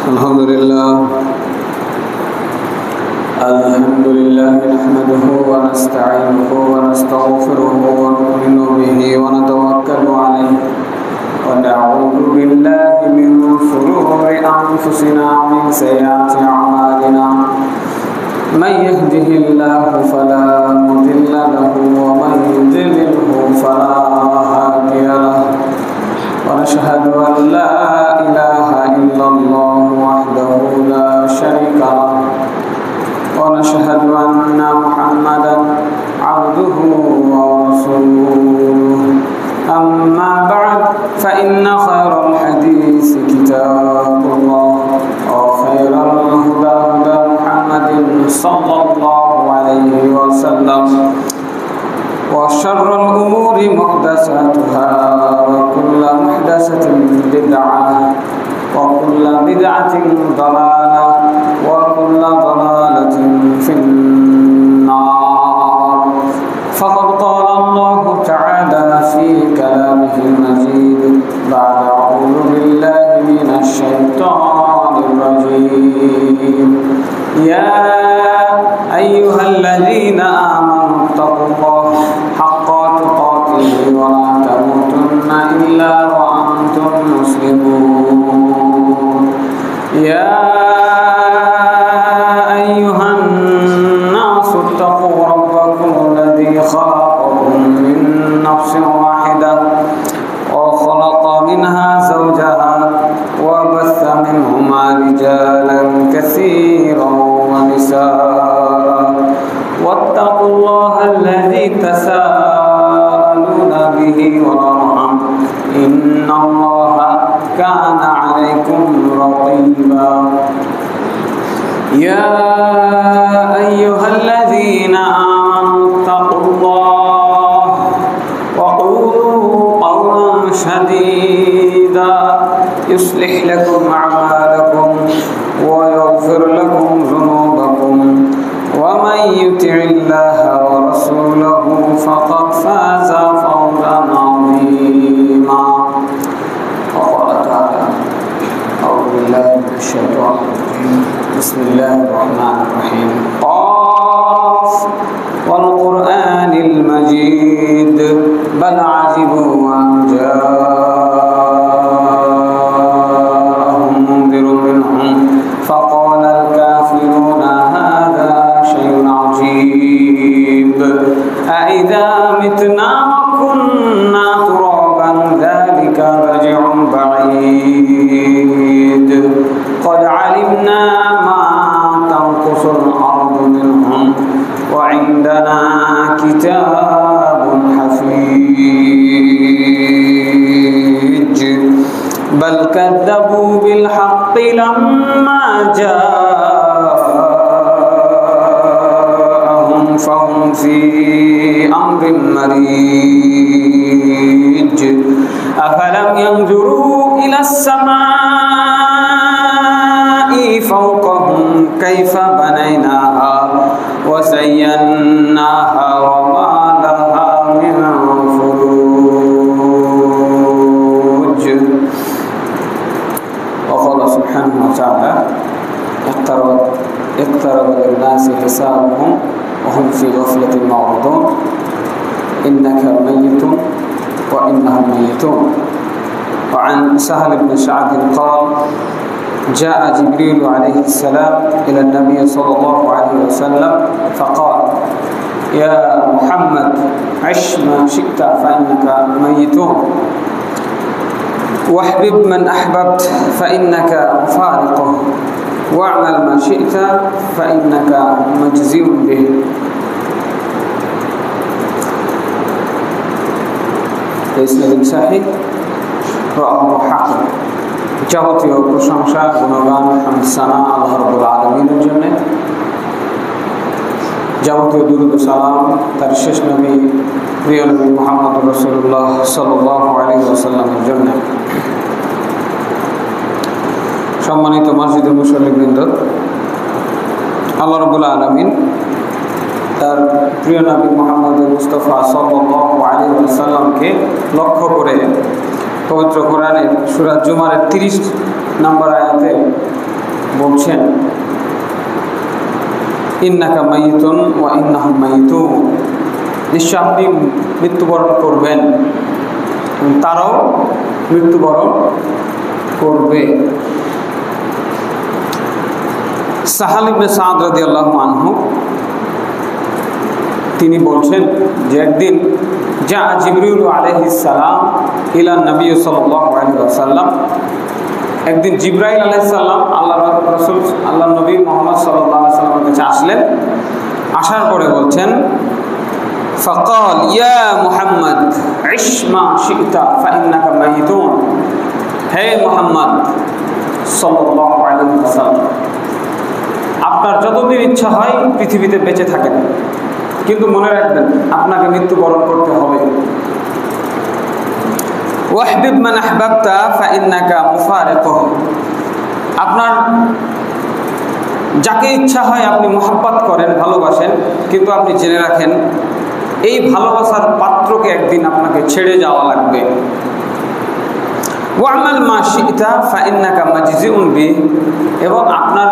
الحمد لله نحمده ونستعينه ونستغفره ونؤمن به ونتوكل عليه ونعوذ بالله من شرور أنفسنا ومن سيئات أعمالنا من يهده الله فلا مضل له ومن يضلله فلا هادي له ونشهد أن لا إله إلا الله وحده لا شريك له ونشهد أن محمدا عبده ورسوله أما بعد فإن خير الحديث كتاب الله وخير الهدى هدى محمد صلى الله عليه وسلم وشر الأمور محدثاتها وكل محدثة بدعة وكل بدعة ضلالة وكل ضلالة في النار فقد قال الله تعالى في كلامه المجيد بعد أعوذ بالله من الشيطان الرجيم يا أيها الذين آمنوا اتقوا الله حق تقاته ولا تموتن إلا وأنتم مسلمون يا أيها الناس اتقوا ربكم الذي خلقكم من نفس واحدة وخلق منها زوجها وبث منهما رجالا كثيرا ونساء واتقوا الله الذي تساءلون به والأرحام إن الله كان عليكم رقيبا يا أيها الذين آمنوا اتقوا الله وقولوا قولا سديدا يصلح لكم أعمالكم ويغفر لكم ذنوبكم ومن يطع الله ورسوله فقد فاز فوزا عظيما وقال تعالى أعوذ بالله من الشيطان الرجيم بسم الله الرحمن الرحيم قاف والقرآن المجيد بل عجبوا أن جاءهم منذر منهم فقال الكافرون هذا شيء عجيب أإذا متنا وكنا ترابا ذلك رجع بعيد قد علمنا ما تنقص الأرض منهم وعندنا كتاب حفيظ بل كذبوا بالحق لما جاءهم فهم في أمر مريج أفلم ينظروا إلى السماء فوقهم كيف بنيناها وزيناها وما لها من فروج وقال سبحانه وتعالى اقترب للناس حسابهم وهم في غفلة معرضون إنك ميت وإنهم ميتون وعن سهل بن سعد قال جاء جبريل عليه السلام إلى النبي صلى الله عليه وسلم فقال يا محمد عش ما شئت فإنك ميت واحبب من أحببت فإنك فارقه واعمل ما شئت فإنك مجزي به ইসনাদ সাহিহ রাওয়াহু হাকিম যাবতীয় প্রশংসা গুণগান হামদ সানা আল্লাহ রাব্বুল আলামিনের জন্য যাবতীয় দুরূদ ও সালাম তার শেষ নবী প্রিয় নবী মুহাম্মদ রাসূলুল্লাহ সাল্লাল্লাহু আলাইহি ওয়াসাল্লামের জন্য সম্মানিত মসজিদের মুসল্লিবৃন্দ আল্লাহ রাব্বুল আলামিন তার প্রিয় নবী মুহাম্মদ মুস্তাফা সাল্লাল্লাহু আলাইহি ওয়াসাল্লামকে লক্ষ্য করে পবিত্র কোরআনের সূরা জুমারের 30 নম্বর আয়াতে বলছেন ইন্নাকা মাইয়িতুন ওয়া ইন্নাহুম মাইয়িতুন, নিশ্চয় আপনি মৃত্যুবরণ করবেন, তারাও মৃত্যুবরণ করবে। সাহাল ইবনে সাদ রাদিয়াল্লাহু আনহু তিনি বলছেন যে একদিন যা জিবরিল আলাইহিস সালাম ইলা নবী সাল্লাল্লাহু আলাইহি ওয়াসাল্লাম, একদিন জিবরাইল আলাইহিস সালাম আল্লাহর রাসূল আল্লাহর নবী মুহাম্মদ সাল্লাল্লাহু আলাইহি ওয়াসাল্লামের কাছে আসলেন। আসার পরে বলছেন ফাকাল ইয়া মুহাম্মদ ইশ মা শি'তা ফাইন্নাকা মাইয়িতুন, হে মুহাম্মদ সাল্লাল্লাহু আলাইহি ওয়াসাল্লাম, আপনার যতদিন ইচ্ছা হয় পৃথিবীতে বেঁচে থাকেন, কিন্তু মনে রাখবেন আপনাকে মৃত্যুবরণ করতে হবে। ওয়াহবিব মান আহবাবতা ফাইন্নাকা মুফারিকুহু, আপনার যাকে ইচ্ছা হয় আপনি মোহাব্বত করেন, ভালোবাসেন, কিন্তু আপনি জেনে রাখেন এই ভালোবাসার পাত্রকে একদিন আপনাকে ছেড়ে যাওয়া লাগবে। ওয়া'মাল মা শি'তা ফাইন্নাকা মাজজিউন বিহি, এবং আপনার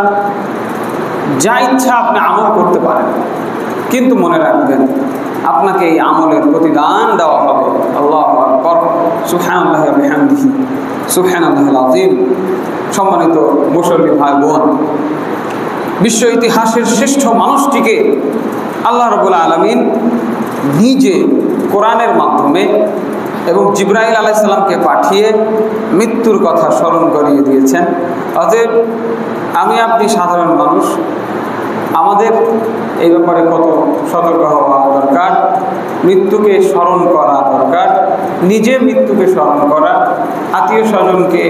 যা ইচ্ছা আপনি আমল করতে পারেন, কিন্তু মনে রাখবেন আপনাকে এই আমলের প্রতিদান দেওয়া হবে। আল্লাহু আকবার, সুবহানাল্লাহি ওয়া বিহামদিহি, সুবহানাল্লাহিল আযীম। সম্মানিত মুসল্লি ভাই বোন, বিশ্ব ইতিহাসের শ্রেষ্ঠ মানুষটিকে আল্লাহ রাব্বুল আলামিন নিজে কোরআনের মাধ্যমে এবং জিবরাইল আলাইহিস সালামকে পাঠিয়ে মৃত্যুর কথা স্মরণ করিয়ে দিয়েছেন। অতএব আমি আপনি সাধারণ মানুষ, আমাদের এই ব্যাপারে কত সতর্ক হওয়া দরকার, মৃত্যুকে স্মরণ করা দরকার, নিজে মৃত্যুকে স্মরণ করা, আত্মীয় স্বজনকে,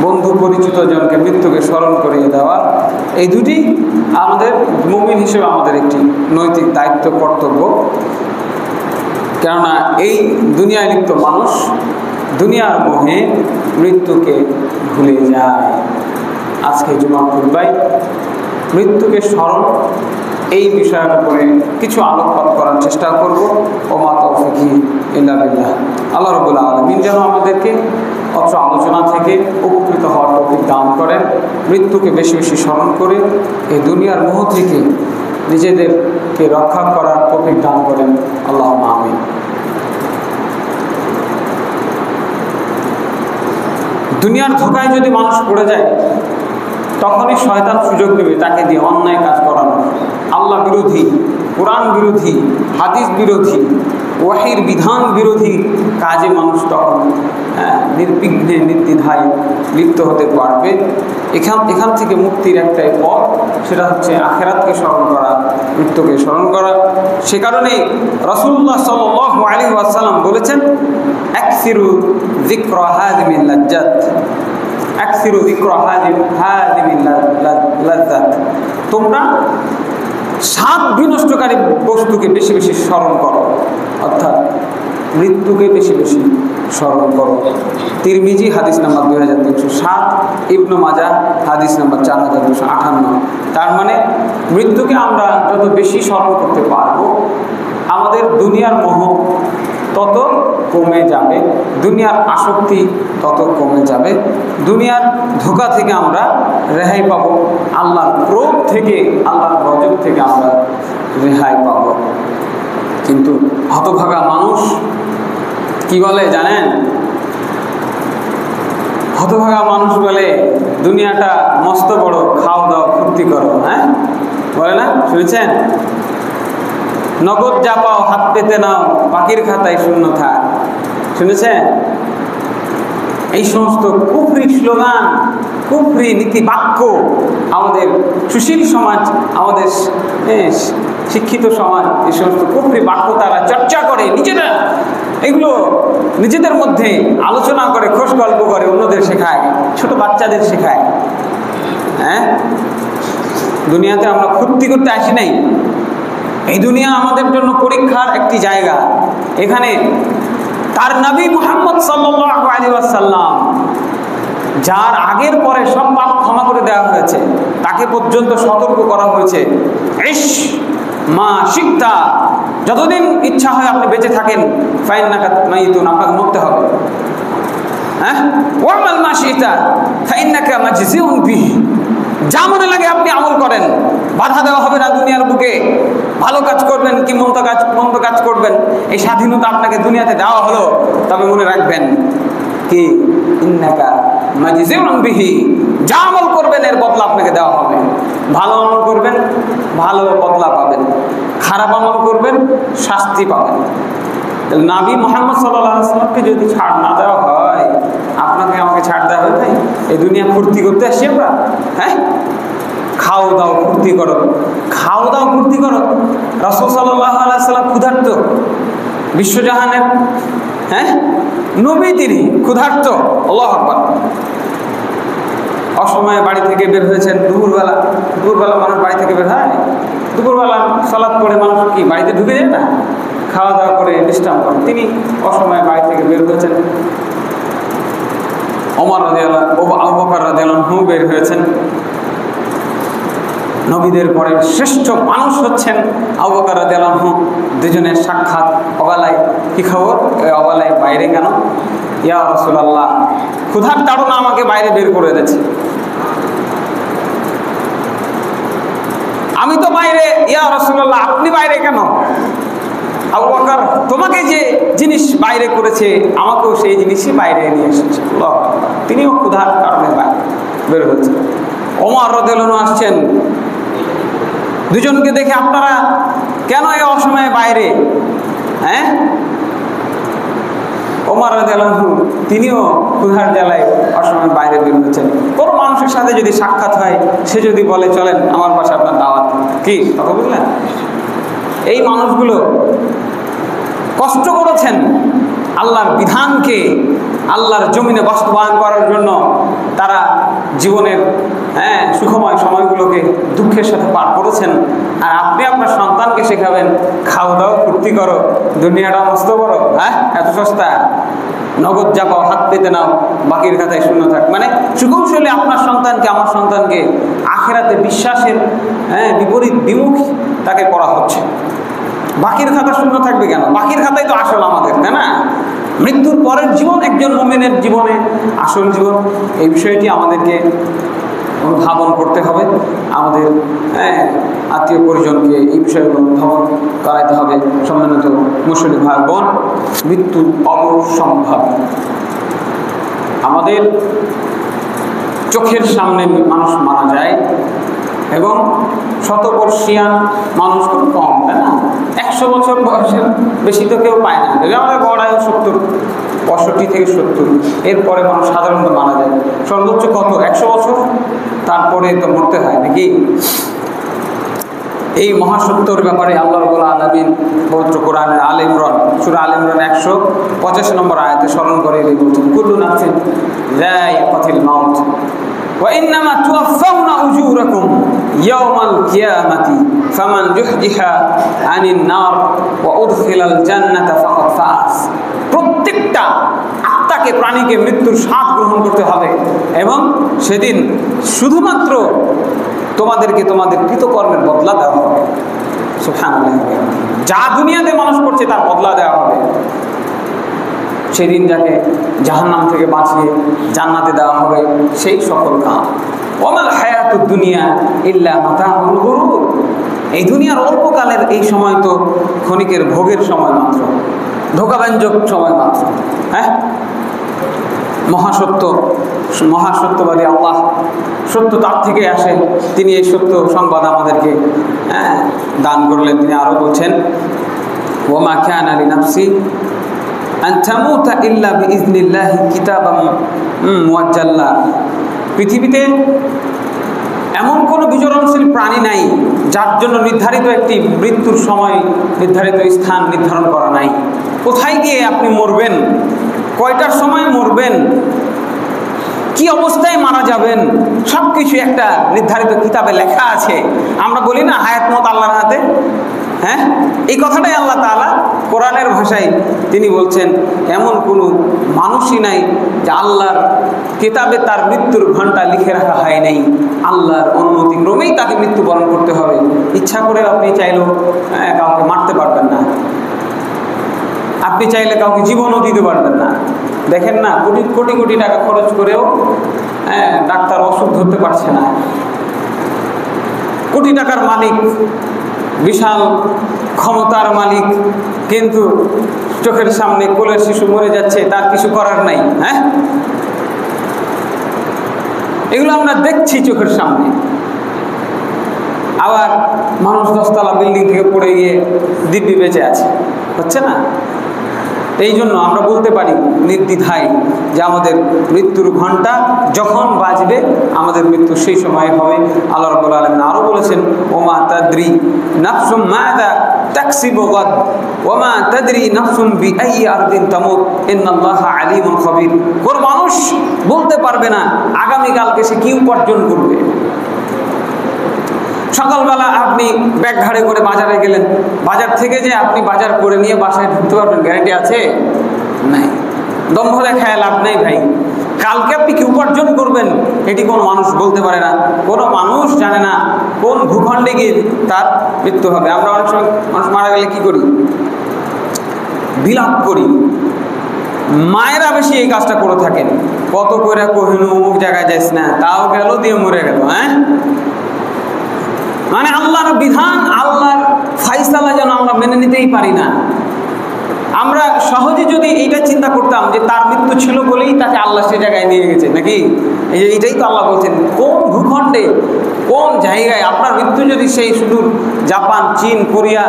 বন্ধু পরিচিত জনকে মৃত্যুকে স্মরণ করিয়ে দেওয়া, এই দুটি আমাদের মুমিন হিসেবে আমাদের একটি নৈতিক দায়িত্ব, কর্তব্য। কেননা এই দুনিয়ায় লিপ্ত মানুষ দুনিয়ার মোহে মৃত্যুকে ভুলে যায়। আজকে জুমার খুতবায় মৃত্যুকে স্মরণ এই বিষয়ের উপরে কিছু আলোকপাত করার চেষ্টা করব। ওমা তৌফিকি ইল্লা বিল্লাহ। আল্লাহ রাব্বুল আলামিন যেন আমাদেরকে অত্র আলোচনা থেকে উপকৃত হওয়ার তৌফিক দান করেন, মৃত্যুকে বেশি বেশি স্মরণ করে এই দুনিয়ার মোহ থেকে নিজেদেরকে রক্ষা করার তৌফিক দান করেন। আল্লাহুম্মা আমিন। দুনিয়ার ধোঁকায় যদি মানুষ পড়ে যায়, তখনই শয়তান সুযোগ নেবে তাকে দিয়ে অন্যায় কাজ করানো, আল্লাহ বিরোধী, কোরআন বিরোধী, হাদিস বিরোধী, ওয়াহির বিধান বিরোধী কাজে মানুষ তখন নির্বিঘ্নে নির্দ্বিধায় লিপ্ত হতে পারবে। এখান থেকে মুক্তির একটাই পথ, সেটা হচ্ছে আখিরাতকে স্মরণ করা, মৃত্যুকে স্মরণ করা। সে কারণেই রাসূলুল্লাহ সাল্লাল্লাহু আলাইহি ওয়াসাল্লাম বলেছেন আকসিরু যিকরা হাযিমিল লাজ্জাত, আকসিরু যিকরা হাযিমিল লাজ্জাত, তোমরা স্বাদ বিনষ্টকারী বস্তুকে বেশি বেশি স্মরণ করো, অর্থাৎ মৃত্যুকে বেশি বেশি স্মরণ করো। তিরমিজি হাদিস নাম্বার 2307, ইবনে মাজাহ হাদিস নাম্বার 4258। তার মানে মৃত্যুকে আমরা যত বেশি স্মরণ করতে পারবো, আমাদের দুনিয়ার মোহ তত কমে যাবে, দুনিয়ার আসক্তি তত কমে যাবে, দুনিয়ার ধোঁকা থেকে আমরা রেহাই পাবো, আল্লাহর ক্রোধ থেকে, আল্লাহর গজব থেকে আমরা রেহাই পাবো। কিন্তু হতভাগা মানুষ কি বলে জানেন? হতভাগা মানুষ বলে দুনিয়াটা মস্ত বড়, খাও দাও ফুর্তি করো, হ্যাঁ বলে না, শুনেছেন? নগদ যা পাও হাত পেতে নাও, বাকির খাতায় শূন্য থাক, শুনেছেন? এই সমস্ত কুফরি স্লোগান, কুফরি নীতি বাক্য আমাদের সুশীল সমাজ, আমাদের শিক্ষিত সমাজ এই সমস্ত কুফরি বাক্য তারা চর্চা করে, নিজেরা এগুলো নিজেদের মধ্যে আলোচনা করে, খোশ গল্প করে, অন্যদের শেখায়, ছোট বাচ্চাদের শেখায়। হ্যাঁ, দুনিয়াতে আমরা ফুর্তি করতে আসি নাই, এই দুনিয়া আমাদের জন্য পরীক্ষার একটি জায়গা। এখানে তার নবী মুহাম্মদ সাল্লাল্লাহু আলাইহি ওয়াসাল্লাম, যার আগের পরে সব পাপ ক্ষমা করে দেওয়া হয়েছে, তাকে পর্যন্ত সতর্ক করা হয়েছে, ইশ মা শি'তা, যতদিন ইচ্ছা হয় আপনি বেঁচে থাকেন, ফাইন্নাকা মাইয়িতুন, আপনাকে মরতে হবে। হ্যাঁ, ওয়ামাল মা শিতা ফাইন্নাকা মাজজিউন বিহি, যা মনে লাগে আপনি আমল করেন, বাধা দেওয়া হবে না দুনিয়ার বুকে। ভালো কাজ করবেন কি মন্দ কাজ করবেন, এই স্বাধীনতা আপনাকে দুনিয়াতে দেওয়া হলো। তবে মনে রাখবেন কি, ইন্নাকা মাজজিউন বিহি, যা আমল করবেন এর বদলা আপনাকে দেওয়া হবে। ভালো আমল করবেন, ভালো বদলা পাবেন। খারাপ আমল করবেন, শাস্তি পাবেন। নবী মুহাম্মদ সাল্লাল্লাহু আলাইহি ওয়াসাল্লামকে যদি ছাড় না দেওয়া হয়, আপনাকে আমাকে ছাড় দেওয়া হবে ভাই? এই দুনিয়া ফুর্তি করতে আসছি আমরা, হ্যাঁ? খাও দাও ফুর্তি করো, খাও দাও ফুর্তি করো। রাসূল সাল্লাল্লাহু আলাইহি ওয়াসাল্লাম ক্ষুধার্ত, বিশ্বজাহানের হ্যাঁ নবী, তিনি ক্ষুধার্ত। আল্লাহু আকবার। অসময়ে বাড়ি থেকে বের হয়েছেন, দুপুরবেলা মানুষ বাড়ি থেকে বের হয়। দুপুরবেলা সালাত পড়ে মানুষ কি বাড়িতে ঢুকে যায় না, খাওয়া দাওয়া করে বিশ্রাম করেন। তিনি অসময়ে বাড়ি থেকে বের হয়েছেন। ওমর রাদিয়াল্লাহু, আবু বকর রাদিয়াল্লাহু আনহু বের হয়েছেন। নবীদের পরে শ্রেষ্ঠ মানুষ হচ্ছেন আবু বকর রাদিয়াল্লাহু আনহু। দুজনের সাক্ষাৎ অবেলায়। কি খবর? অবেলায় বাইরে কেন? ইয়া রাসূলুল্লাহ, ক্ষুধার তাড়না আমাকে বাইরে বের করে দিয়েছে। আমি তো বাইরে। ইয়া রাসূলুল্লাহ, আপনি বাইরে কেন? আবু বকর, তোমাকে যে জিনিস বাইরে করেছে আমাকেও সেই জিনিসই বাইরে নিয়ে এসেছে। তিনিও ক্ষুধার কারণে বাইরে বের হয়েছে। ওমর রাদিয়াল্লাহু আনহু আসছেন। দুজনকে দেখে আপনারা কেন এই অসময়ে বাইরে? হ্যাঁ, ওমর রাদিয়াল্লাহু আনহু তিনিও ক্ষুধার জ্বালায় অসময়ে বাইরে বের হয়েছেন। কোনো মানুষের সাথে যদি সাক্ষাৎ হয়, সে যদি বলে চলেন আমার পাশে আপনার দাওয়াত, কি কথা বুঝলেন? এই মানুষগুলো কষ্ট করেছেন আল্লাহর বিধানকে আল্লাহর জমিনে বাস্তবায়ন করার জন্য। তারা জীবনের সুখময় সময়গুলোকে দুঃখের সাথে পার করেছেন। আর আপনি আপনার সন্তানকে শেখাবেন খাও দাও ফুর্তি করো, দুনিয়াটা মস্ত বড়, হ্যাঁ এত সস্তা, নগদ যা পাও হাত পেতে নাও, বাকির খাতায় শূন্য থাক। মানে সুকৌশলে আপনার সন্তানকে, আমার সন্তানকে আখিরাতে বিশ্বাসের বিপরীত বিমুখ তাকে করা হচ্ছে। বাকির খাতা শূন্য থাকবে কেন? বাকির খাতাই তো আসল আমাদের, তাই না? মৃত্যুর পরের জীবন একজন মুমিনের জীবনে আসল জীবন। এই বিষয়টি আমাদেরকে অনুধাবন করতে হবে। আমাদের আত্মীয় পরিজনকে এই বিষয়গুলো অনুধাবন করাইতে হবে। সম্মানিত মুসলিম ভাই বোন, মৃত্যু অবশ্যম্ভাবী। আমাদের চোখের সামনে মানুষ মারা যায় এবং শতবর্ষিয়ান মানুষ খুব কম, তাই না? 100 বছর বয়সের বেশি তো কেউ পায় না। আমাদের বড় আয়ু 70, 65 থেকে 70, এরপরে মানুষ সাধারণত মারা যায়। সর্বোচ্চ কত? 100 বছর, তারপরে তো মরতে হয় নাকি? এই মহাসত্যর ব্যাপারে আল্লাহ রাব্বুল আলামিন পবিত্র কোরআনের আলে ইমরান, সূরা আলে ইমরান 185 নম্বর আয়াতে স্মরণ করে বলছেন, কুল্লু নাফসিন যায়িকাতুল মাউত ওয়া ইন্নামা তুওয়াফাউনা উজুরাকুম ইয়াওমাল কিয়ামাতি ফামান যুহজিহা আনিন নার ওয়া উদখিলাল জান্নাতা ফাকাদ ফাজ। প্রত্যেকটা আত্মাকে, প্রাণীকে মৃত্যুর স্বাদ গ্রহণ করতে হবে এবং সেদিন শুধুমাত্র তোমাদেরকে তোমাদের কৃতকর্মের বদলা দেওয়া হবে। সুবহানাল্লাহ। যা দুনিয়াতে মানুষ করছে তার বদলা দেওয়া হবে। সেদিন যাকে জাহান্নাম থেকে বাঁচিয়ে জান্নাতে দেওয়া হবে সেই সকল কাজ। ওয়ামাল হায়াতুদ দুনিয়া ইল্লা মাতাউল গুরুর। এই দুনিয়ার অল্পকালের এই সময় তো ক্ষণিকের ভোগের সময় মাত্র, ধোঁকাব্যঞ্জক সময় মাত্র। হ্যাঁ, মহাসত্যবাদী আল্লাহ, সত্য তার থেকে আসে। তিনি এই সত্য সংবাদ আমাদেরকে দান করলেন। তিনি আরো বলছেন, ওমা কানা লিনাফসি আন তামুতা ইল্লা বিইজনিল্লাহি কিতাবাম মুআজ্জালা। পৃথিবীতে এমন কোনো বিচরণশীল প্রাণী নাই যার জন্য নির্ধারিত একটি মৃত্যুর সময়, নির্ধারিত স্থান নির্ধারণ করা নাই। কোথায় গিয়ে আপনি মরবেন, কয়টার সময় মরবেন, কি অবস্থায় মারা যাবেন, সবকিছু একটা নির্ধারিত কিতাবে লেখা আছে। আমরা বলি না হায়াত মত আল্লাহর হাতে। হ্যাঁ, এই কথাটাই আল্লাহ তাআলা কোরআনের ভাষায় তিনি বলছেন, এমন কোনো মানুষই নাই যে আল্লাহর কিতাবে তার মৃত্যুর ঘন্টা লিখে রাখা হয় নাই। আল্লাহর অনুমতি ক্রমেই তাকে মৃত্যুবরণ করতে হবে। ইচ্ছা করে আপনি চাইলেও কাউকে মারতে পারবেন না। আপনি চাইলে কাউকে জীবনও দিতে পারবেন না। দেখেন না, কোটি কোটি কোটি টাকা খরচ করেও ডাক্তার ওষুধ ধরতে পারছে না। কোটি টাকার মালিক, বিশাল ক্ষমতার মালিক, কিন্তু চোখের সামনে কোলের শিশু মরে যাচ্ছে, তার কিছু করার নাই। এগুলো আমরা দেখছি চোখের সামনে। আবার মানুষ 10 তলা বিল্ডিং থেকে পড়ে গিয়ে দিব্যি বেঁচে আছে, হচ্ছে না? এই জন্য আমরা বলতে পারি নির্দ্বিধায় যে আমাদের মৃত্যুর ঘণ্টা যখন বাজবে আমাদের মৃত্যু সেই সময় হবে। আল্লাহ রাব্বুল আলামিন আরো বলেছেন, ওমা তাদরি নাফসুম মাযা তাকসিবু গাদ ওমা তাদরি নাফসুম বিআইয়ি আরদিন তামুত ইন্নাল্লাহা আলিমুন খাবীর। কোন মানুষ বলতে পারবে না আগামী কালকে সে কি উপার্জন করবে। সকালবেলা আপনি ব্যাগ ঘাড়ে করে বাজারে গেলেন, বাজার থেকে যে আপনি বাজার করে নিয়ে বাসায় ঢুকতে পারবেন গ্যারান্টি আছে? নাই। দম্ভ দেখায় লাভ নেই ভাই। কালকে আপনি কি উপার্জন করবেন এটি কোনো মানুষ বলতে পারে না। কোনো মানুষ জানে না কোন ভূখণ্ডে গিয়ে তার মৃত্যু হবে। আমরা অনেক সময় মানুষ মারা গেলে কি করি? বিলাপ করি। মায়েরা বেশি এই কাজটা করে থাকেন। কত করে কহিনু অমুক জায়গায় যাইস না, তাও গেল দিয়ে মরে গেল। মানে আল্লাহর বিধান, আল্লাহর ফাইসালা যেন আমরা মেনে নিতেই পারি না। আমরা সহজে যদি এইটা চিন্তা করতাম যে তার মৃত্যু ছিল বলেই তাকে আল্লাহ সে জায়গায় নিয়ে গেছে, নাকি? এইটাই তো আল্লাহ বলছেন, কোন ভূখণ্ডে কোন জায়গায় আপনার মৃত্যু যদি সেই সুদূর জাপান, চীন, কোরিয়া,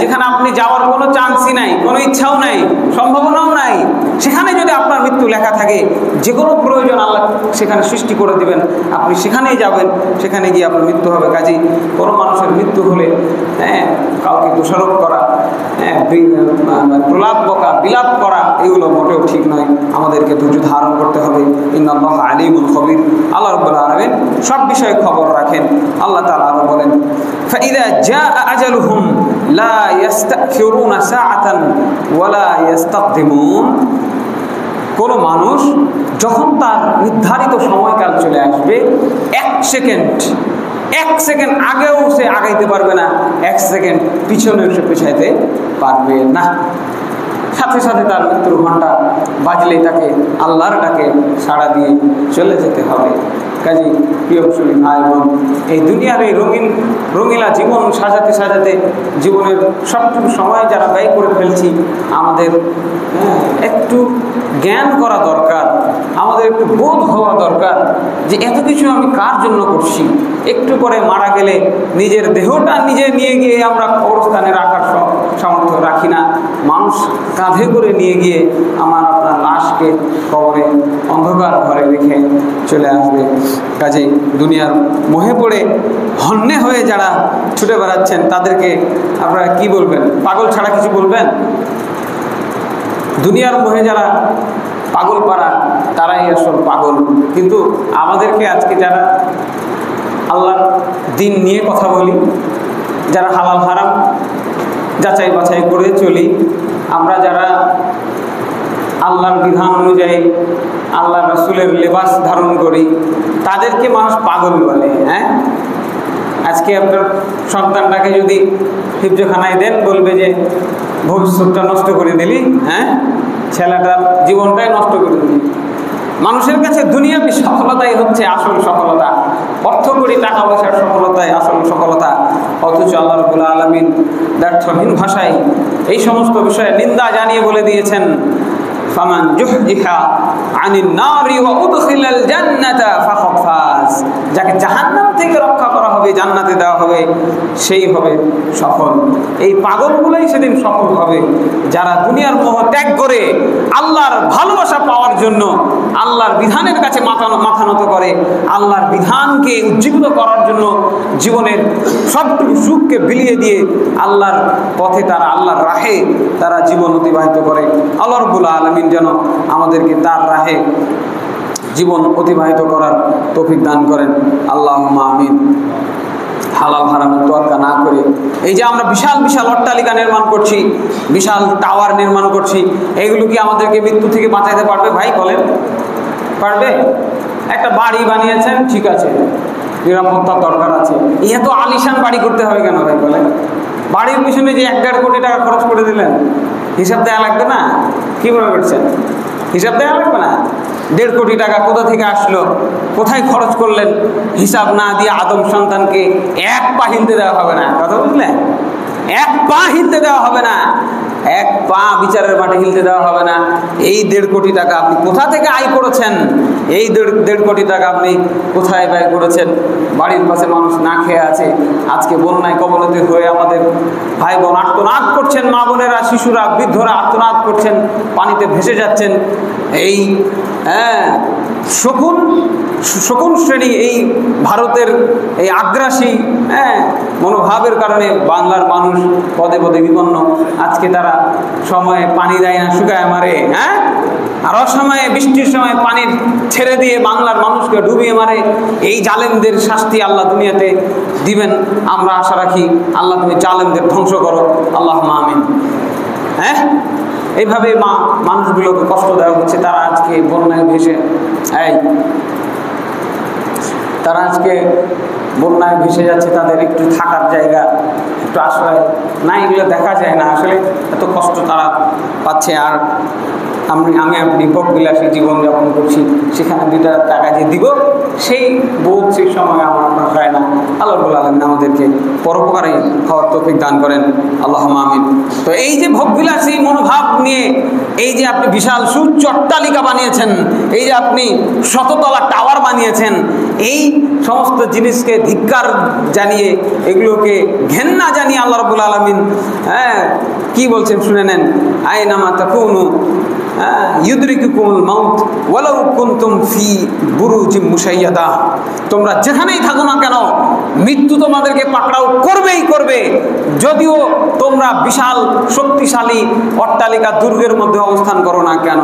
যেখানে আপনি যাওয়ার কোনো চান্সই নাই, কোনো ইচ্ছাও নাই, সম্ভাবনাও নাই, সেখানে যদি আপনার মৃত্যু লেখা থাকে, যে কোনো প্রয়োজন আল্লাহ সেখানে সৃষ্টি করে দিবেন, আপনি সেখানেই যাবেন, সেখানে গিয়ে আপনার মৃত্যু হবে। কাজেই কোনো মানুষের মৃত্যু হলে কাউকে দোষারোপ করা, প্রলাপ বকা, বিলাপ করা, এগুলো মোটেও ঠিক নয়। আমাদেরকে ধৈর্য ধারণ করতে হবে। ইন্নাল্লাহা আলিমুন খাবীর। আল্লাহ রাব্বুল আলামিন সব বিষয়ে খবর রাখেন। আল্লাহ তাআলা আরো বলেন, ফাইযা জাআ আজালুহুম লা ইস্তাখিরুনা সাআতান ওয়া লা ইস্তাকদিমুন। কোনো মানুষ যখন তার নির্ধারিত সময়কাল চলে আসবে, এক সেকেন্ড আগেও সে আগাইতে পারবে না, 1 সেকেন্ড পিছনেও সে পেছাইতে পারবে না। সাথে সাথে তার মৃত্যুর ঘণ্টা বাজলেই তাকে আল্লাহর ডাকে সাড়া দিয়ে চলে যেতে হবে। কাজী প্রিয় মুসলিম ভাই বোন, এই দুনিয়ার এই রঙিলা জীবন সাজাতে সাজাতে জীবনের সবটুকু সময় যারা ব্যয় করে ফেলছি, আমাদের একটু জ্ঞান করা দরকার, আমাদের একটু বোধ হওয়া দরকার যে এত কিছু আমি কার জন্য করছি। একটু পরে মারা গেলে নিজের দেহটা নিজে নিয়ে গিয়ে আমরা কবরস্থানে রাখার সামর্থ্য রাখি না, মানুষ কাঁধে করে নিয়ে গিয়ে আমার আপনার লাশকে কবরে অন্ধকার ঘরে রেখে চলে আসবে। কাজেই দুনিয়ার মোহে পড়ে হন্যে হয়ে যারা ছুটে বেড়াচ্ছেন তাদেরকে আপনারা কি বলবেন? পাগল ছাড়া কিছু বলবেন? দুনিয়ার মোহে যারা পাগল পাড়া তারাই আসল পাগল। কিন্তু আমাদেরকে আজকে যারা আল্লাহর দিন নিয়ে কথা বলি, যারা হালাল হারাম যাচাই বাছাই করে চলি, আমরা যারা আল্লাহর বিধান অনুযায়ী আল্লাহ রাসূলের লেবাস ধারণ করি, তাদেরকে মানুষ পাগল বলে। আজকে আপনার সন্তানটাকে যদি হিফজখানায় দেন, বলবে যে ভবিষ্যৎটা নষ্ট করে দিলি, ছেলেটার জীবনটাই নষ্ট করে দিলি। মানুষের কাছে দুনিয়াবি সফলতাই হচ্ছে আসল সফলতা, অর্থকরী টাকা পয়সার সফলতাই আসল সফলতা। অথচ আল্লাহ রাব্বুল আলামিন ব্যর্থহীন ভাষায় এই সমস্ত বিষয়ে নিন্দা জানিয়ে বলে দিয়েছেন, ফামান জুহজিহা আনিন নারি ওয়া উদখিলাল জান্নাতা ফাকাদ ফাজ। যাকে জাহান্নাম থেকে রক্ষা করা হবে, জান্নাতে দেওয়া হবে, সেই হবে সফল। এই পাগলগুলোই সেদিন সফল হবে, যারা দুনিয়ার মোহ ত্যাগ করে আল্লাহর ভালোবাসা পাওয়ার জন্য আল্লাহর বিধানের কাছে মাথা নত করে, আল্লাহর বিধানকে উজ্জীবিত করার জন্য জীবনের সবটুকু সুখকে বিলিয়ে দিয়ে আল্লাহর পথে তারা, আল্লাহর রাহে তারা জীবন অতিবাহিত করে। আল্লাহ রাব্বুল আলামিন যেন আমাদেরকে তার রাহে জীবন অতিবাহিত করার তৌফিক দান করেন। আল্লাহুম্মা আমিন। হালাল হারামের তোয়াক্কা না করে এই যে আমরা বিশাল বিশাল অট্টালিকা নির্মাণ করছি, বিশাল টাওয়ার নির্মাণ করছি, এগুলো কি আমাদেরকে মৃত্যু থেকে বাঁচাতে পারবে? ভাই বলেন, পারবে? একটা বাড়ি বানিয়েছেন, ঠিক আছে, নিরাপত্তার দরকার আছে, এত আলিশান বাড়ি করতে হবে কেন ভাই বলেন? বাড়ির পিছনে যে 1-1.5 কোটি টাকা খরচ করে দিলেন, হিসাব দেওয়া লাগবে না? কি মনে করছেন? হিসাব দেওয়া লাগবে না? 1.5 কোটি টাকা কোথা থেকে আসলো, কোথায় খরচ করলেন, হিসাব না দিয়ে আদম সন্তানকে 1 পা হিলতে দেওয়া হবে না। কথা বুঝলেন? 1 পা হিলতে দেওয়া হবে না, 1 পা বিচারের মাঠে হিলতে দেওয়া হবে না। এই 1.5 কোটি টাকা আপনি কোথা থেকে আয় করেছেন, এই 1.5 কোটি টাকা আপনি কোথায় ব্যয় করেছেন? বাড়ির পাশে মানুষ না খেয়ে আছে, আজকে বন্যায় কবলিত হয়ে আমাদের ভাই বোন আর্তনাদ করছেন, মা বোনেরা, শিশুরা, বৃদ্ধরা আর্তনাদ করছেন, পানিতে ভেসে যাচ্ছেন। এই শকুন শ্রেণী, এই ভারতের এই আগ্রাসী মনোভাবের কারণে বাংলার মানুষ পদে পদে বিপন্ন। আজকে তারা সময়ে পানি দেয় না, শুকায় মারে, আর অসময়ে বৃষ্টির সময় পানি ছেড়ে দিয়ে বাংলার মানুষকে ডুবিয়ে মারে। এই জালেমদের শাস্তি আল্লাহ দুনিয়াতে দিবেন, আমরা আশা রাখি। আল্লাহ তুমি জালেমদের ধ্বংস করো, আল্লাহুম্মা আমিন। এইভাবে মানুষগুলোকে কষ্ট দেওয়া হচ্ছে। তারা আজকে বন্যায় ভেসে যাচ্ছে, তাদের একটু থাকার জায়গা, একটু আশ্রয় না, এগুলো দেখা যায় না। আসলে এত কষ্ট তারা পাচ্ছে। আর আমি আপনি ভোগবিলাসী জীবনযাপন করছি, সেখানে 2 টাকা যে দিব সেই বোধ সেই সময় আমার হয় না। আল্লাহ রাব্বুল আলামিন আমাদেরকে পরোপকারী হওয়ার তৌফিক দান করেন, আল্লাহুম্মা আমিন। তো এই যে ভোগবিলাসী মনোভাব নিয়ে এই যে আপনি বিশাল সুউচ্চ অট্টালিকা বানিয়েছেন, এই যে আপনি শততলা টাওয়ার বানিয়েছেন, এই সমস্ত জিনিসকে ধিক্কার জানিয়ে, এগুলোকে ঘেন্না জানিয়ে আল্লাহ রাব্বুল আলামিন কি বলছেন শুনে নেন। আইনামা তাকুনু ইউদরিকুকুমুল মাউত ওয়ালাউ কুনতুম ফি বুরুজিম মুশাইয়াদা। তোমরা যেখানেই থাকো না কেন, মৃত্যু তোমাদেরকে পাকড়াও করবেই করবে, যদিও তোমরা বিশাল শক্তিশালী অট্টালিকা দুর্গের মধ্যে অবস্থান করো না কেন।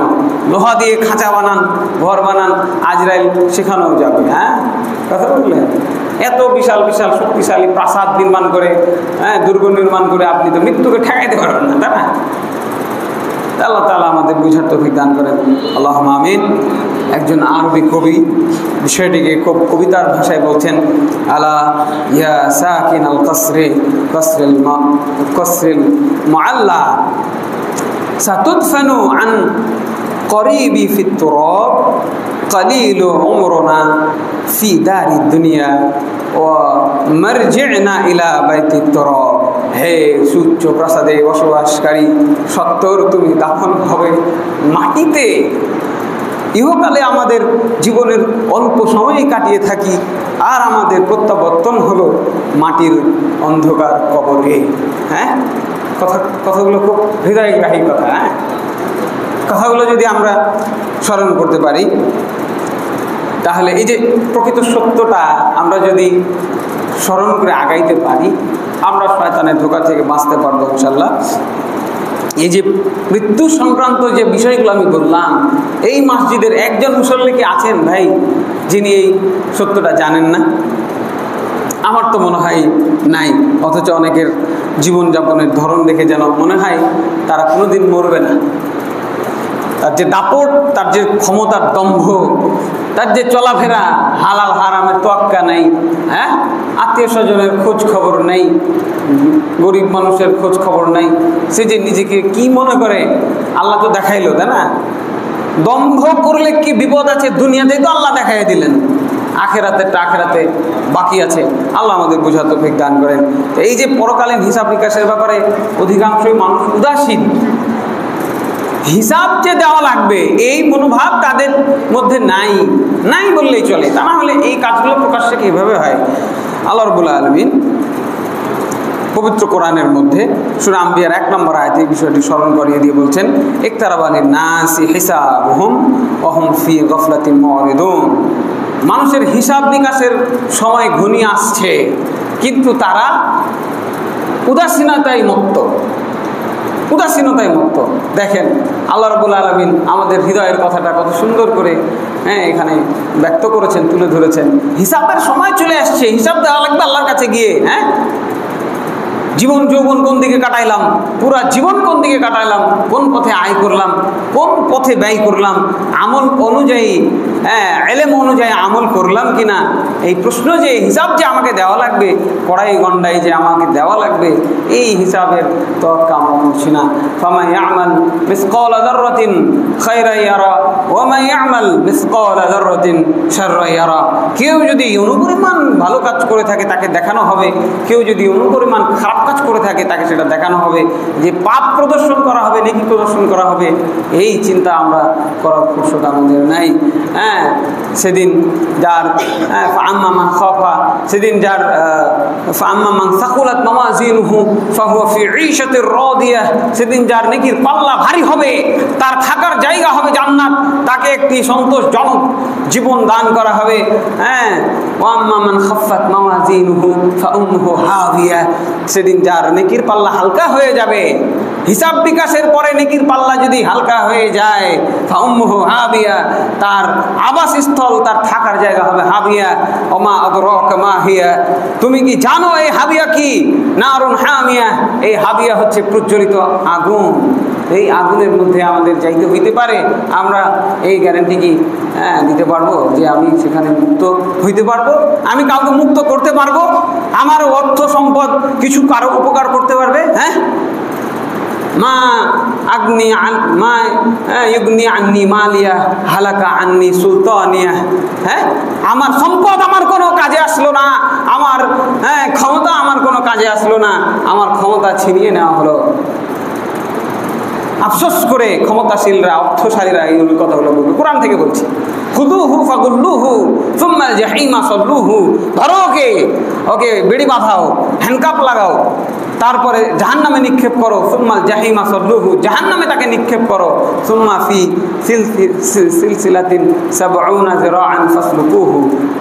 লোহা দিয়ে খাঁচা বানান, ঘর বানান, আজরাইল সেখানেও যাবে। কথা বললেন? এত বিশাল বিশাল শক্তিশালী প্রাসাদ নির্মাণ করে, দুর্গ নির্মাণ করে আপনি তো মৃত্যুকে ঠেকাইতে পারবেন না, তাই না? আল্লাহ তাআলা আমাদের বুঝার তৌফিক দান করেন, আল্লাহুম্মা আমিন। একজন আরবি কবি বিষয়টিকে খুব কবিতার ভাষায় বলছেন, আলা ইয়া সাকিন আল কসরিল মুআল্লা সাতুদফানু আন করিবি ফিত তুরাব কলিলু উমরুনা ফি দারি দুনিয়া ওয়া মারজি'না ইলা বাইতিত তুরাব। হে সুউচ্চ প্রাসাদে বসবাসকারী, সত্তর তুমি দাফন হবে মাটিতে। ইহকালে আমাদের জীবনের অল্প সময়ই কাটিয়ে থাকি, আর আমাদের প্রত্যাবর্তন হলো মাটির অন্ধকার কবরে। কথাগুলো খুব হৃদয়গ্রাহী কথা। কথাগুলো যদি আমরা স্মরণ করতে পারি, তাহলে এই যে প্রকৃত সত্যটা আমরা যদি স্মরণ করে আগাইতে পারি, আমরা শয়তানের ধোঁকা থেকে বাঁচতে পারবো ইনশাল্লাহ। এই যে মৃত্যু সংক্রান্ত যে বিষয়গুলো আমি বললাম, এই মসজিদের একজন মুসল্লি কি আছেন ভাই যিনি এই সত্যটা জানেন না? আমার তো মনে হয় নাই। অথচ অনেকের জীবনযাপনের ধরন দেখে যেন মনে হয় তারা কোনোদিন মরবে না। তার যে দাপট, তার যে ক্ষমতার দম্ভ, তার যে চলাফেরা, হালাল হারামের তোয়াক্কা নাই, আত্মীয় স্বজনের খোঁজ খবর নেই, গরিব মানুষের খোঁজ খবর নাই। সে যে নিজেকে কি মনে করে, আল্লাহ তো দেখাইলো, তাই না? দম্ভ করলে কি বিপদ আছে, দুনিয়াতেই তো আল্লাহ দেখাই দিলেন, আখেরাতে বাকি আছে। আল্লাহ আমাদের বোঝার তৌফিক দান করেন। এই যে পরকালীন হিসাব নিকাশের ব্যাপারে অধিকাংশই মানুষ উদাসীন। হিসাব যে দেওয়া লাগবে এই মনোভাব তাদের মধ্যে নাই বললেই চলে। তা না হলে এই কাজগুলো প্রকাশ্যে কিভাবে হয়? আল্লাহ রাব্বুল আলামিন পবিত্র কোরআনের মধ্যে সূরা আম্বিয়ার 1 নম্বর আয়াতে বিষয়টি স্মরণ করিয়ে দিয়ে বলছেন, ইকতারাবালিন নাসি হিসাবুহুম ওয়া হুম ফি গাফলাতিন মুরিদুন। মানুষের হিসাব নিকাশের সময় ঘনিয়ে আসছে, কিন্তু তারা উদাসীনতায় মুক্ত। দেখেন আল্লাহ রাব্বুল আলামিন আমাদের হৃদয়ের কথাটা কত সুন্দর করে এখানে ব্যক্ত করেছেন, তুলে ধরেছেন। হিসাবের সময় চলে আসছে, হিসাব দেওয়া লাগবে আল্লাহর কাছে গিয়ে। জীবন যৌবন কোন দিকে কাটাইলাম, পুরা জীবন কোন দিকে কাটাইলাম, কোন পথে আয় করলাম, কোন পথে ব্যয় করলাম, আমল অনুযায়ী এলেম অনুযায়ী আমল করলাম কিনা, এই প্রশ্ন যে হিসাব যে আমাকে দেওয়া লাগবে, কড়াই গন্ডাই যে আমাকে দেওয়া লাগবে, এই হিসাবের তোয়াক্কা আমরা করছি না। ফামান ইয়ামাল মিসকালা যাররাতিন খায়রান ইয়ারা ওয়া মান ইয়ামাল মিসকালা যাররাতিন শাররান ইয়ারা। কেউ যদি অনুপরিমাণ ভালো কাজ করে থাকে তাকে দেখানো হবে, কেউ যদি অনুপরিমাণ খারাপ কাজ করে থাকে তাকে সেটা দেখানো হবে, যে পাপ প্রদর্শন করা হবে, নেকি প্রদর্শন করা হবে, এই চিন্তা আমরা করার ফুরসত আমাদের নাই। সেদিন যার ফাআম্মা মান খাফা, সেদিন যার ফাআম্মা মান সাকুলাত মাওয়াজিনুহু ফাহুয়া ফি ঈশাতির রাদিয়াহ, সেদিন যার নেকির পাল্লা ভারী হবে, তার থাকার জায়গা হবে জান্নাত, তাকে একটি সন্তোষজনক জীবন দান করা হবে। ওয়া আম্মা মান খাফফাত মাওয়াজিনুহু ফাউম্মুহু হাবিয়া, সেদিন যার নেকির পাল্লা হালকা হয়ে যাবে, হিসাব বিকাশের পরে নেকির পাল্লা যদি হালকা হয়ে যায়, ফাউম্মুহু হাবিয়া, তার আবাসস্থল, তার থাকার জায়গা হবে হাবিয়া। ওমা আদরাকা মা হিয়া, তুমি কি জানো এই হাবিয়া কি? নারুন হামিয়া, এই হাবিয়া হচ্ছে প্রজ্বলিত আগুন। এই আগুনের মধ্যে আমাদের যাইতে হইতে পারে, আমরা এই গ্যারান্টি কি দিতে পারবো যে আমি সেখানে মুক্ত হইতে পারবো? আমি কাউকে মুক্ত করতে পারবো? আমার অর্থ সম্পদ কিছু কারো উপকার করতে পারবে? মা আগ্নি মা ইউগনি আন্নি মালিয়া হালাকা আন্নি সুলতানিয়া। আমার সম্পদ আমার কোনো কাজে আসলো না, আমার ক্ষমতা আমার কোনো কাজে আসলো না, আমার ক্ষমতা ছিনিয়ে নেওয়া হলো। আফসোস করে ক্ষমতাশীলরা, অর্থশালীরা এই কথাগুলো বলবে। কোরআন থেকে বলছি, খুদুহু ফাগুল্লুহু সুম্মাল জাহিমা সাল্লুহু, ধরো ওকে বেড়ি বাঁধাও, হ্যান্ডকাপ লাগাও, তারপরে জাহান্নামে নিক্ষেপ করো। সুম্মাল জাহিমা সাল্লুহু, জাহান্নামে তাকে নিক্ষেপ করো। সুম্মা ফি সিলসিলাতিন সাবউনা যিরাআন ফাসলুকুহু,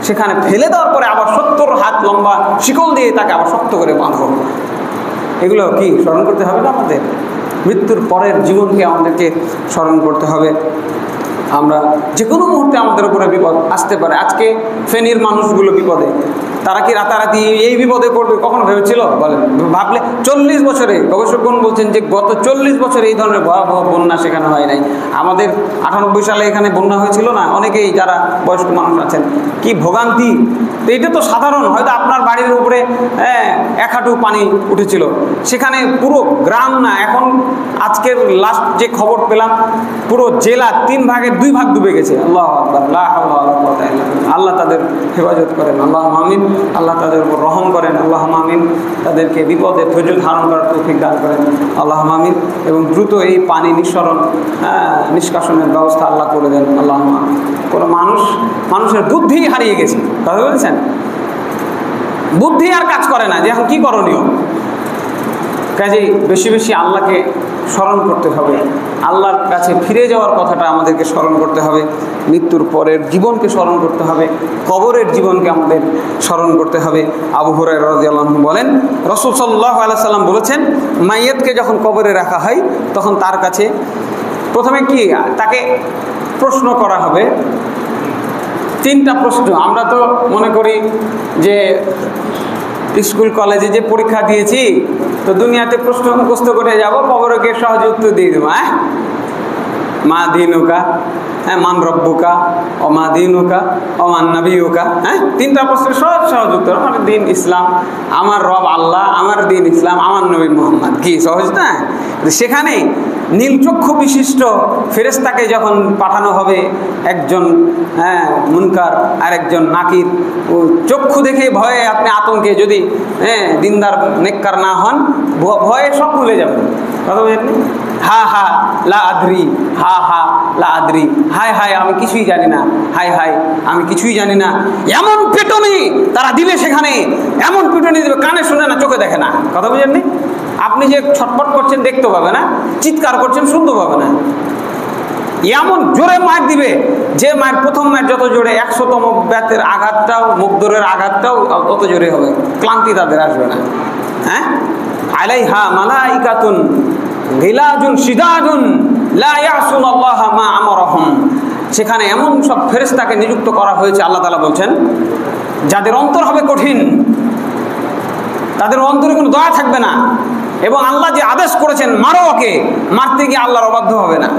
সেখানে ফেলে দেওয়ার পরে আবার 70 হাত লম্বা শিকল দিয়ে তাকে আবার শক্ত করে বাঁধো। এগুলো কি স্মরণ করতে হবে না আমাদের? মৃত্যুর পরের জীবনকে আমাদেরকে স্মরণ করতে হবে। আমরা যে কোনো মুহূর্তে আমাদের উপরে বিপদ আসতে পারে। আজকে ফেনীর মানুষগুলো বিপদে, তারা কি রাতারাতি এই বিপদে পড়বে কখনো ভেবেছিল? বলেন, ভাবলে 40 বছরে গবেষকগণ বলছেন যে গত 40 বছরে এই ধরনের ভয়াবহ বন্যা সেখানে হয় নাই। আমাদের 98 সালে এখানে বন্যা হয়েছিল না, অনেকেই যারা বয়স্ক মানুষ আছেন, কি ভোগান্তি! তো এটা তো সাধারণ, হয়তো আপনার বাড়ির উপরে 1 হাঁটু পানি উঠেছিল, সেখানে পুরো গ্রাম না, এখন আজকের লাস্ট যে খবর পেলাম পুরো জেলা 3 ভাগের 2 ভাগ ডুবে গেছে। আল্লাহু আকবার, লা হাওলা ওয়ালা কুওয়াতা ইল্লা বিল্লাহ। আল্লাহ তাদের হেফাজত করেন, আল্লাহুম্মা আমিন। আল্লাহ তাদের উপর রহম করেন, আল্লাহুম্মা আমিন। তাদেরকে বিপদে ধৈর্য ধারণ করার তৌফিক দান করেন, আল্লাহুম্মা আমিন। এবং দ্রুত এই পানি নিষ্কাশনের ব্যবস্থা আল্লাহ করে দেন, আল্লাহুম্মা আমিন। কোনো মানুষের বুদ্ধি হারিয়ে গেছে, কথা বলছেন, বুদ্ধি আর কাজ করে না যে এখন কি করণীয়। কাজেই বেশি বেশি আল্লাহকে স্মরণ করতে হবে, আল্লাহর কাছে ফিরে যাওয়ার কথাটা আমাদেরকে স্মরণ করতে হবে, মৃত্যুর পরের জীবনকে স্মরণ করতে হবে, কবরের জীবনকে আমাদের স্মরণ করতে হবে। আবু হুরায়রা রাদিয়াল্লাহু আনহু বলেন, রাসূল সাল্লাল্লাহু আলাইহি সাল্লাম বলেছেন, মাইয়াতকে যখন কবরে রাখা হয় তখন তার কাছে প্রথমে কি তাকে প্রশ্ন করা হবে, 3টা প্রশ্ন। আমরা তো মনে করি যে স্কুল কলেজে যে পরীক্ষা দিয়েছি তো দুনিয়াতে প্রশ্ন মুখস্থ করে যাব, কবরে গিয়ে সহজ উত্তর দিয়ে দেবো। মা দিনুকা, মান রব্বুকা, অমা দিনুকা, অমান নবিউকা। 3টা প্রশ্নের সহজ সহজ উত্তর। আমার দিন ইসলাম, আমার রব আল্লাহ, আমার দিন ইসলাম, আমার নবী মুহাম্মদ। কি সহজ না? সেখানে নীলচক্ষু বিশিষ্ট ফেরেশতাকে যখন পাঠানো হবে, একজন মুনকার আর একজন নাকির, ও চক্ষু দেখে ভয়ে আপনি আতঙ্কে যদি দিনদার নেককার না হন, ভয়ে সব ভুলে যাবেন। কথা বলেন, হা হা লা আদ্রি, হা হা লা আদ্রি, হায় হায় আমি কিছুই জানি না, হায় হায় আমি কিছুই জানি না। এমন পেটনি তারা দিবে সেখানে, এমন পেটনি দিবে, কানে শুনে না, চোখে দেখে না। কথা বুঝেননি? আপনি যে ছটফট করছেন দেখতে পাবে না, চিৎকার করছেন শুনতে পাবে না। এমন জোরে মার দিবে যে মায়ের প্রথম মায়ের যত জোরে 100তম ব্যাতের আঘাতটাও, মুখদরের আঘাতটাও তত জোরে হবে, ক্লান্তি তাদের আসবে না। আলাইহা মালাইকাতুন গিলাজুন শিদাদুন লা ইয়াসুনাল্লাহা মা আমারাহুম। সেখানে এমন সব ফেরেশতাকে নিযুক্ত করা হয়েছে, আল্লাহ তাআলা বলছেন, যাদের অন্তর হবে কঠিন, তাদের অন্তরে কোনো দয়া থাকবে না, এবং আল্লাহ যে আদেশ করেছেন মারো ওকে, মারতে গিয়ে আল্লাহর অবাধ্য হবে না।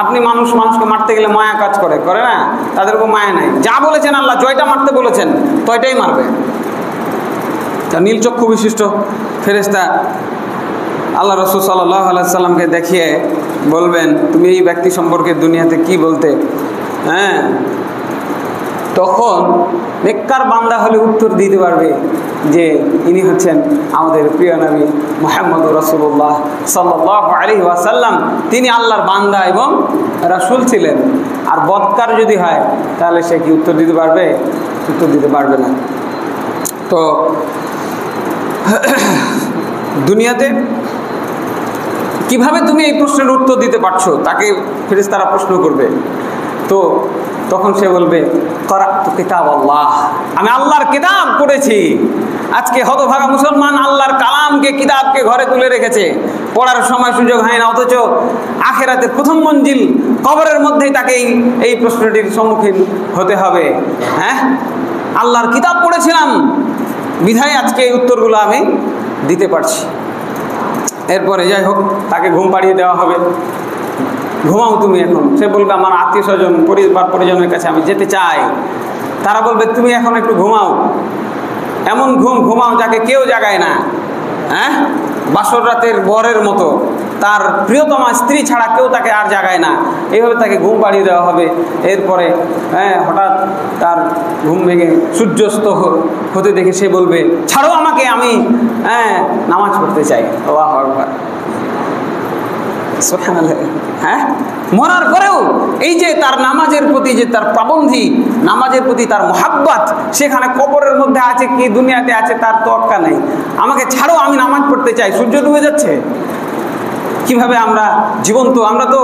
আপনি মানুষকে মারতে গেলে মায়া কাজ করে না, তাদের কোনো মায়া নাই। যা বলেছেন আল্লাহ, জয়টা মারতে বলেছেন তয়টাই মারবে। তা নীলচক্ষু বিশিষ্ট ফেরেশতা আল্লাহ রাসূল সাল্লাল্লাহু আলাইহি সাল্লামকে দেখিয়ে বলবেন, তুমি এই ব্যক্তি সম্পর্কে দুনিয়াতে কি বলতে? হ্যাঁ, তখন নেককার বান্দা হলে উত্তর দিতে পারবে যে ইনি হচ্ছেন আমাদের প্রিয় নবী মুহাম্মদুর রাসূলুল্লাহ সাল্লাল্লাহু আলাইহি ওয়াসাল্লাম, তিনি আল্লাহর বান্দা এবং রাসূল ছিলেন। আর বদকার যদি হয় তাহলে সে কি উত্তর দিতে পারবে? উত্তর দিতে পারবে না। তো দুনিয়াতে কিভাবে তুমি এই প্রশ্নের উত্তর দিতে পারছো, তাকে ফেরেশতারা প্রশ্ন করবে। তো তখন সে বলবে, করাতু কিতাব আল্লাহ, আমি আল্লাহর কিতাব পড়েছি। আজকে হতভাগা মুসলমান আল্লাহর কালামকে, কিতাবকে ঘরে তুলে রেখেছে, পড়ার সময় সুযোগ হয় না, অথচ আখিরাতের প্রথম মঞ্জিল কবরের মধ্যেই তাকে এই প্রশ্নটির সম্মুখীন হতে হবে। হ্যাঁ, আল্লাহর কিতাব পড়েছিলাম বিধায় আজকে এই উত্তরগুলো আমি দিতে পারছি। এরপরে যাই হোক, তাকে ঘুম পাড়িয়ে দেওয়া হবে। ঘুমাও তুমি এখন। সে বলবে, আমার আত্মীয় স্বজন পরিবার পরিজনের কাছে আমি যেতে চাই। তারা বলবে, তুমি এখন একটু ঘুমাও, এমন ঘুমাও যাকে কেউ জাগায় না। হ্যাঁ, বাসর রাতের বরের মতো, তার প্রিয়তমা স্ত্রী ছাড়া কেউ তাকে আর জাগায় না। এইভাবে তাকে ঘুম পাড়িয়ে দেওয়া হবে। এরপরে হঠাৎ তার ঘুম ভেঙে সূর্যাস্ত হতে দেখে সে বলবে, ছাড়ো আমাকে, আমি নামাজ পড়তে চাই। আল্লাহু আকবার, সুবহানাল্লাহ। হ্যাঁ, মরার পরেও এই যে তার নামাজের প্রতি যে তার পাবন্ধি, নামাজের প্রতি তার মোহাব্বত, সেখানে কবরের মধ্যে আছে কি দুনিয়াতে আছে তার তোয়াক্কা নেই। আমাকে ছাড়ো, আমি নামাজ পড়তে চাই। সূর্য ডুবে যাচ্ছে, কিভাবে আমরা জীবন্ত, আমরা তো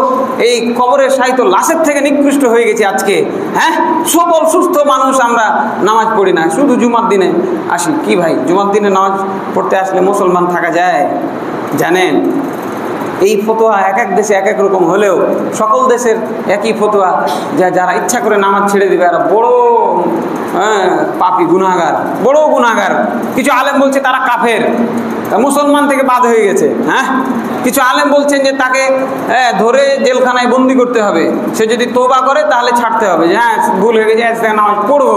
এই কবরের সাহিত্য লাশের থেকে নিকৃষ্ট হয়ে গেছি আজকে। হ্যাঁ, সবল সুস্থ মানুষ আমরা নামাজ পড়ি না, শুধু জুমার দিনে আসি। কি ভাই, জুমার দিনে নামাজ পড়তে আসলে মুসলমান থাকা যায়? জানেন, এই ফতোয়া এক এক দেশে এক এক রকম হলেও সকল দেশের একই ফতোয়া, যারা ইচ্ছা করে নামাজ ছেড়ে দেবে এরা বড় পাপী, গুনাহগার, বড় গুনাহগার। কিছু আলেম বলছে তারা কাফের, মুসলমান থেকে বাদ হয়ে গেছে। হ্যাঁ, কিছু আলেম বলছেন যে তাকে ধরে জেলখানায় বন্দি করতে হবে, সে যদি তওবা করে তাহলে ছাড়তে হবে, যে হ্যাঁ ভুল হয়ে গেছে, নামাজ পড়বো।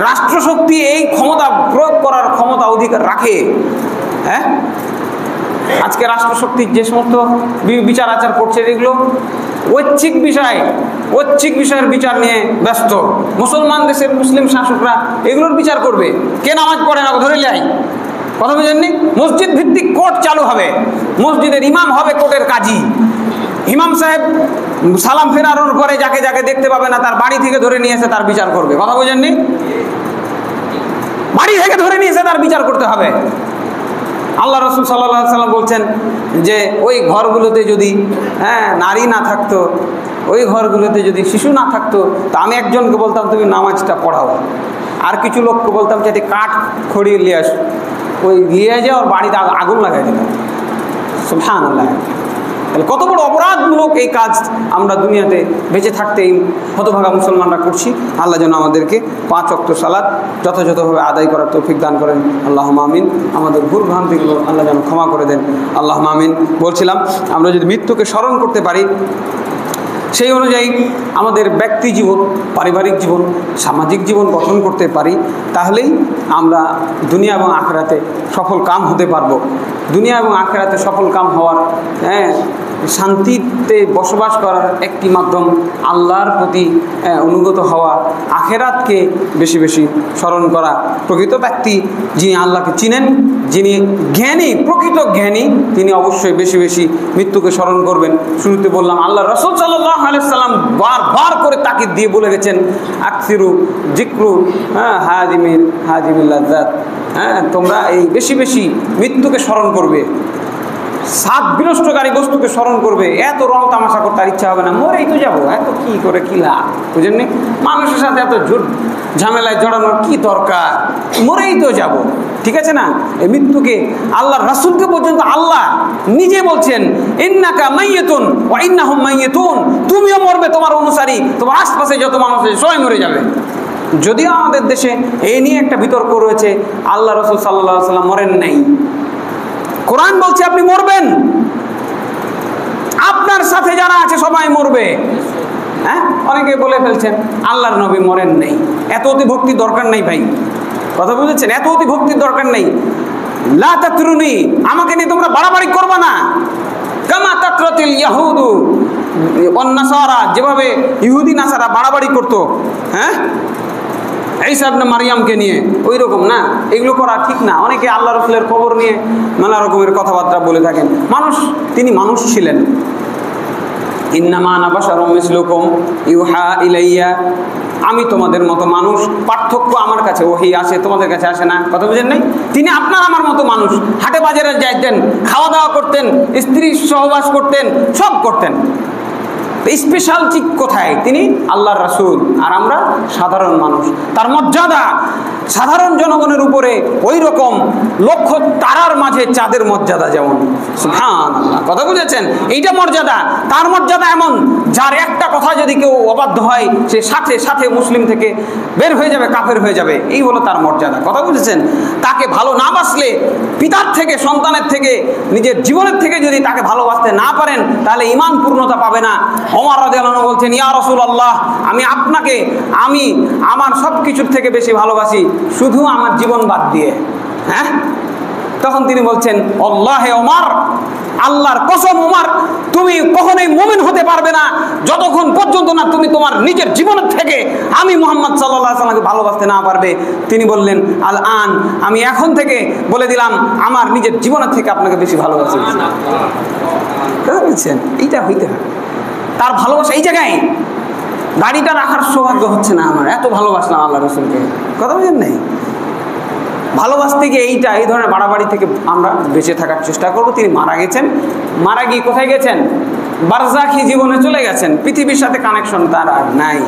রাষ্ট্রশক্তি এই ক্ষমতা প্রয়োগ করার ক্ষমতা অধিকার রাখে। হ্যাঁ, আজকে রাষ্ট্রশক্তির যে সমস্ত বিচার আচার করছে, এগুলো ঐচ্ছিক বিষয়, ঐচ্ছিক বিষয়ের বিচার নিয়ে ব্যস্ত। মুসলমান দেশের মুসলিম শাসকরা এগুলোর বিচার করবে। কে নামাজ পড়ে না ধরে লাই, কথা বুঝেননি? মসজিদ ভিত্তিক কোর্ট চালু হবে, মসজিদের ইমাম হবে কোর্টের কাজী। ইমাম সাহেব সালাম ফেরানোর পরে যাকে যাকে দেখতে পাবে না তার বাড়ি থেকে ধরে নিয়ে এসে তার বিচার করবে, কথা বুঝেননি? বাড়ি থেকে ধরে নিয়ে এসে তার বিচার করতে হবে। আল্লাহ রাসূল সাল্লাল্লাহু আলাইহি ওয়াসাল্লাম বলছেন যে ওই ঘরগুলোতে যদি নারী না থাকতো, ওই ঘরগুলোতে যদি শিশু না থাকতো, তা আমি একজনকে বলতাম তুমি নামাজটা পড়াও, আর কিছু লোককে বলতাম যে কাঠ খড়িয়ে নিয়ে আস, ওই নিয়ে যাও আর বাড়িতে আগুন লাগাই দিতাম। সুবহানাল্লাহ, তাহলে কত বড় অপরাধমূলক এই কাজ আমরা দুনিয়াতে বেঁচে থাকতে এই হতভাগা মুসলমানরা করছি। আল্লাহ যেন আমাদেরকে 5 ওয়াক্ত সালাত যথাযথভাবে আদায় করার তৌফিক দান করেন। আল্লাহুম্মা আমিন। আমাদের ভুল ভ্রান্তিগুলো আল্লাহ যেন ক্ষমা করে দেন। আল্লাহুম্মা আমিন। বলছিলাম, আমরা যদি মৃত্যুকে স্মরণ করতে পারি, সেই অনুযায়ী আমাদের ব্যক্তি জীবন, পারিবারিক জীবন, সামাজিক জীবন গঠন করতে পারি, তাহলেই আমরা দুনিয়া এবং আখিরাতে সফল কাম হতে পারবো। দুনিয়া এবং আখিরাতে সফল কাম হওয়ার, শান্তিতে বসবাস করার একটি মাধ্যম আল্লাহর প্রতি অনুগত হওয়া, আখিরাতকে বেশি বেশি স্মরণ করা। প্রকৃত ব্যক্তি যিনি আল্লাহকে চিনেন, যিনি জ্ঞানী, প্রকৃত জ্ঞানী, তিনি অবশ্যই বেশি বেশি মৃত্যুকে স্মরণ করবেন। শুরুতে বললাম, আল্লাহ রাসূল সাল্লাল্লাহু আলাইহি সাল্লাম বারবার করে তাকিদ দিয়ে বলে গেছেন, আকসিরু যিকরু হাজিমিল লাজ্জাত। তোমরা এই বেশি বেশি মৃত্যুকে স্মরণ করবে, সাত বিনষ্টকারী বস্তুকে স্মরণ করবে। এত রং তামাশা করতে আর ইচ্ছা হবে না, মরেই তো যাবো, এত কি করে কি লাভ, বুঝেননি? মানুষের সাথে এত ঝামেলায় জড়ানোর কি দরকার, মরেই তো যাব। ঠিক আছে না? এই মৃত্যুকে আল্লাহর রাসূলকে পর্যন্ত আল্লাহ নিজে বলছেন ইন্নাকা মাইয়াতুন ওয়া ইন্নাহুম মাইয়াতুন, তুমিও মরবে, তোমার অনুসারী, তোমার আশপাশে যত মানুষ আছে সবাই মরে যাবে। যদিও আমাদের দেশে এই নিয়ে একটা বিতর্ক রয়েছে, আল্লাহ রাসূল সাল্লাল্লাহু আলাইহি ওয়াসাল্লাম মরেন নাই, কোরআন বলছে আপনি মরবেন, আপনার সাথে যারা আছে সবাই মরবে। হ্যাঁ, অনেকে বলে ফেলছেন আল্লাহর নবী মরেন নেই। এত অতি ভক্তির দরকার নেই ভাই, কথা বুঝেছেন? এত অতি ভক্তির দরকার নেই। লা তাতরুনি, আমাকে নিয়ে তোমরা বাড়াবাড়ি করবা না। কামা তাতরাতিল ইয়াহুদু ওয়ান নাসারা, যেভাবে ইহুদি নাসারা বাড়াবাড়ি করতো, হ্যাঁ, ঈসা ইবনে মারইয়ামকে নিয়ে, ওই রকম না, এগুলো করা ঠিক না। অনেকে আল্লাহ রাসূলের কবর নিয়ে নানা রকমের কথাবার্তা বলে থাকেন। মানুষ, তিনি মানুষ ছিলেন। ইন্নামা আনা বাশারুম মিসলুকুম ইউহা ইলাইয়া, আমি তোমাদের মতো মানুষ, পার্থক্য আমার কাছে ওহী আসে, তোমাদের কাছে আসে না। কথা বুঝেন নাই? তিনি আপনার আমার মতো মানুষ, হাটে বাজারে যাইতেন, খাওয়া দাওয়া করতেন, স্ত্রীর সহবাস করতেন, সব করতেন। স্পেশাল চিক কোথায়? তিনি আল্লাহর রাসূল, আর আমরা সাধারণ মানুষ। তার মর্যাদা সাধারণ জনগণের উপরে ওই রকম লক্ষ তারার মাঝে চাঁদের মর্যাদা যেমন। সুবহানাল্লাহ, কথা বুঝেছেন? এইটা মর্যাদা। তার মর্যাদা এমন, যার একটা কথা যদি কেউ অবাধ্য হয় সে সাথে সাথে মুসলিম থেকে বের হয়ে যাবে, কাফের হয়ে যাবে। এই হলো তার মর্যাদা, কথা বুঝেছেন? তাকে ভালো না বাসলে, পিতার থেকে, সন্তানের থেকে, নিজের জীবনের থেকে যদি তাকে ভালোবাসতে না পারেন, তাহলে ঈমান পূর্ণতা পাবে না। ওমর রাদিয়াল্লাহু আনহু বলছেন, ইয়া রাসূলুল্লাহ, আমি আপনাকে আমার সব কিছুর থেকে বেশি ভালোবাসি, শুধু আমার জীবন বাদ দিয়ে। হ্যাঁ, তখন তিনি বলছেন, আল্লাহে ওমর, আল্লাহর কসম ওমর, তুমি কখনোই মুমিন হতে পারবে না যতক্ষণ পর্যন্ত না তুমি তোমার নিজের জীবনের থেকে আমি মুহাম্মদ সাল্লাল্লাহু আলাইহি ওয়াসাল্লামকে ভালোবাসতে না পারবে। তিনি বললেন, আল আন, আমি এখন থেকে বলে দিলাম আমার নিজের জীবনের থেকে আপনাকে বেশি ভালোবাসি। বুঝছেন? এইটা হইতে হয়। তার ভালোবাসা এই জায়গায়, গাড়িটা রাখার সৌভাগ্য হচ্ছে না আমার, এত ভালোবাসলাম আল্লাহ রাসূলকে। কথা বুঝেন নাই? ভালোবাসতে গিয়ে এই ধরনের বাড়াবাড়ি থেকে আমরা বেঁচে থাকার চেষ্টা করব। তিনি মারা গেছেন, মারা গিয়ে কোথায় গেছেন? বারজাখি জীবনে চলে গেছেন, পৃথিবীর সাথে কানেকশন তার আর নাই।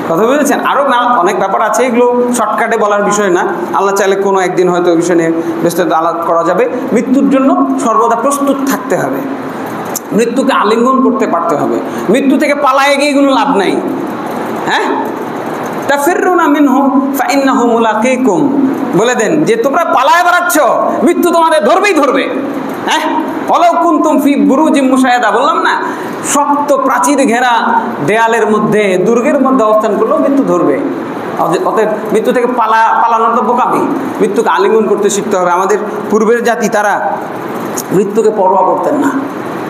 কথা বুঝেছেন? আরও অনেক ব্যাপার আছে, এগুলো শর্টকাটে বলার বিষয় না। আল্লাহ চাইলে কোনো একদিন হয়তো ওই বিষয় নিয়ে বিস্তারিত আলাপ করা যাবে। মৃত্যুর জন্য সর্বদা প্রস্তুত থাকতে হবে, মৃত্যুকে আলিঙ্গন করতে পারতে হবে। মৃত্যু থেকে পালায়ে গিয়ে এগুলো লাভ নাই। হ্যাঁ, তাফিরুনা মিনহু ফাইন্নাহু মুলাকিকুম, বলে দেন যে তোমরা পালায়ে বেড়াচ্ছ, মৃত্যু তোমাদের ধরবেই ধরবে। হ্যাঁ, ওয়ালাউ কুনতুম ফি বুরুজিম মুশায়াদা, বললাম না, শক্ত প্রাচীর ঘেরা দেয়ালের মধ্যে, দুর্গের মধ্যে অবস্থান করলেও মৃত্যু ধরবে। অতএব মৃত্যু থেকে পালানোর তো বোকামি, মৃত্যুকে আলিঙ্গন করতে শিখতে হবে। আমাদের পূর্বের জাতি তারা মৃত্যুকে পরোয়া করতেন না।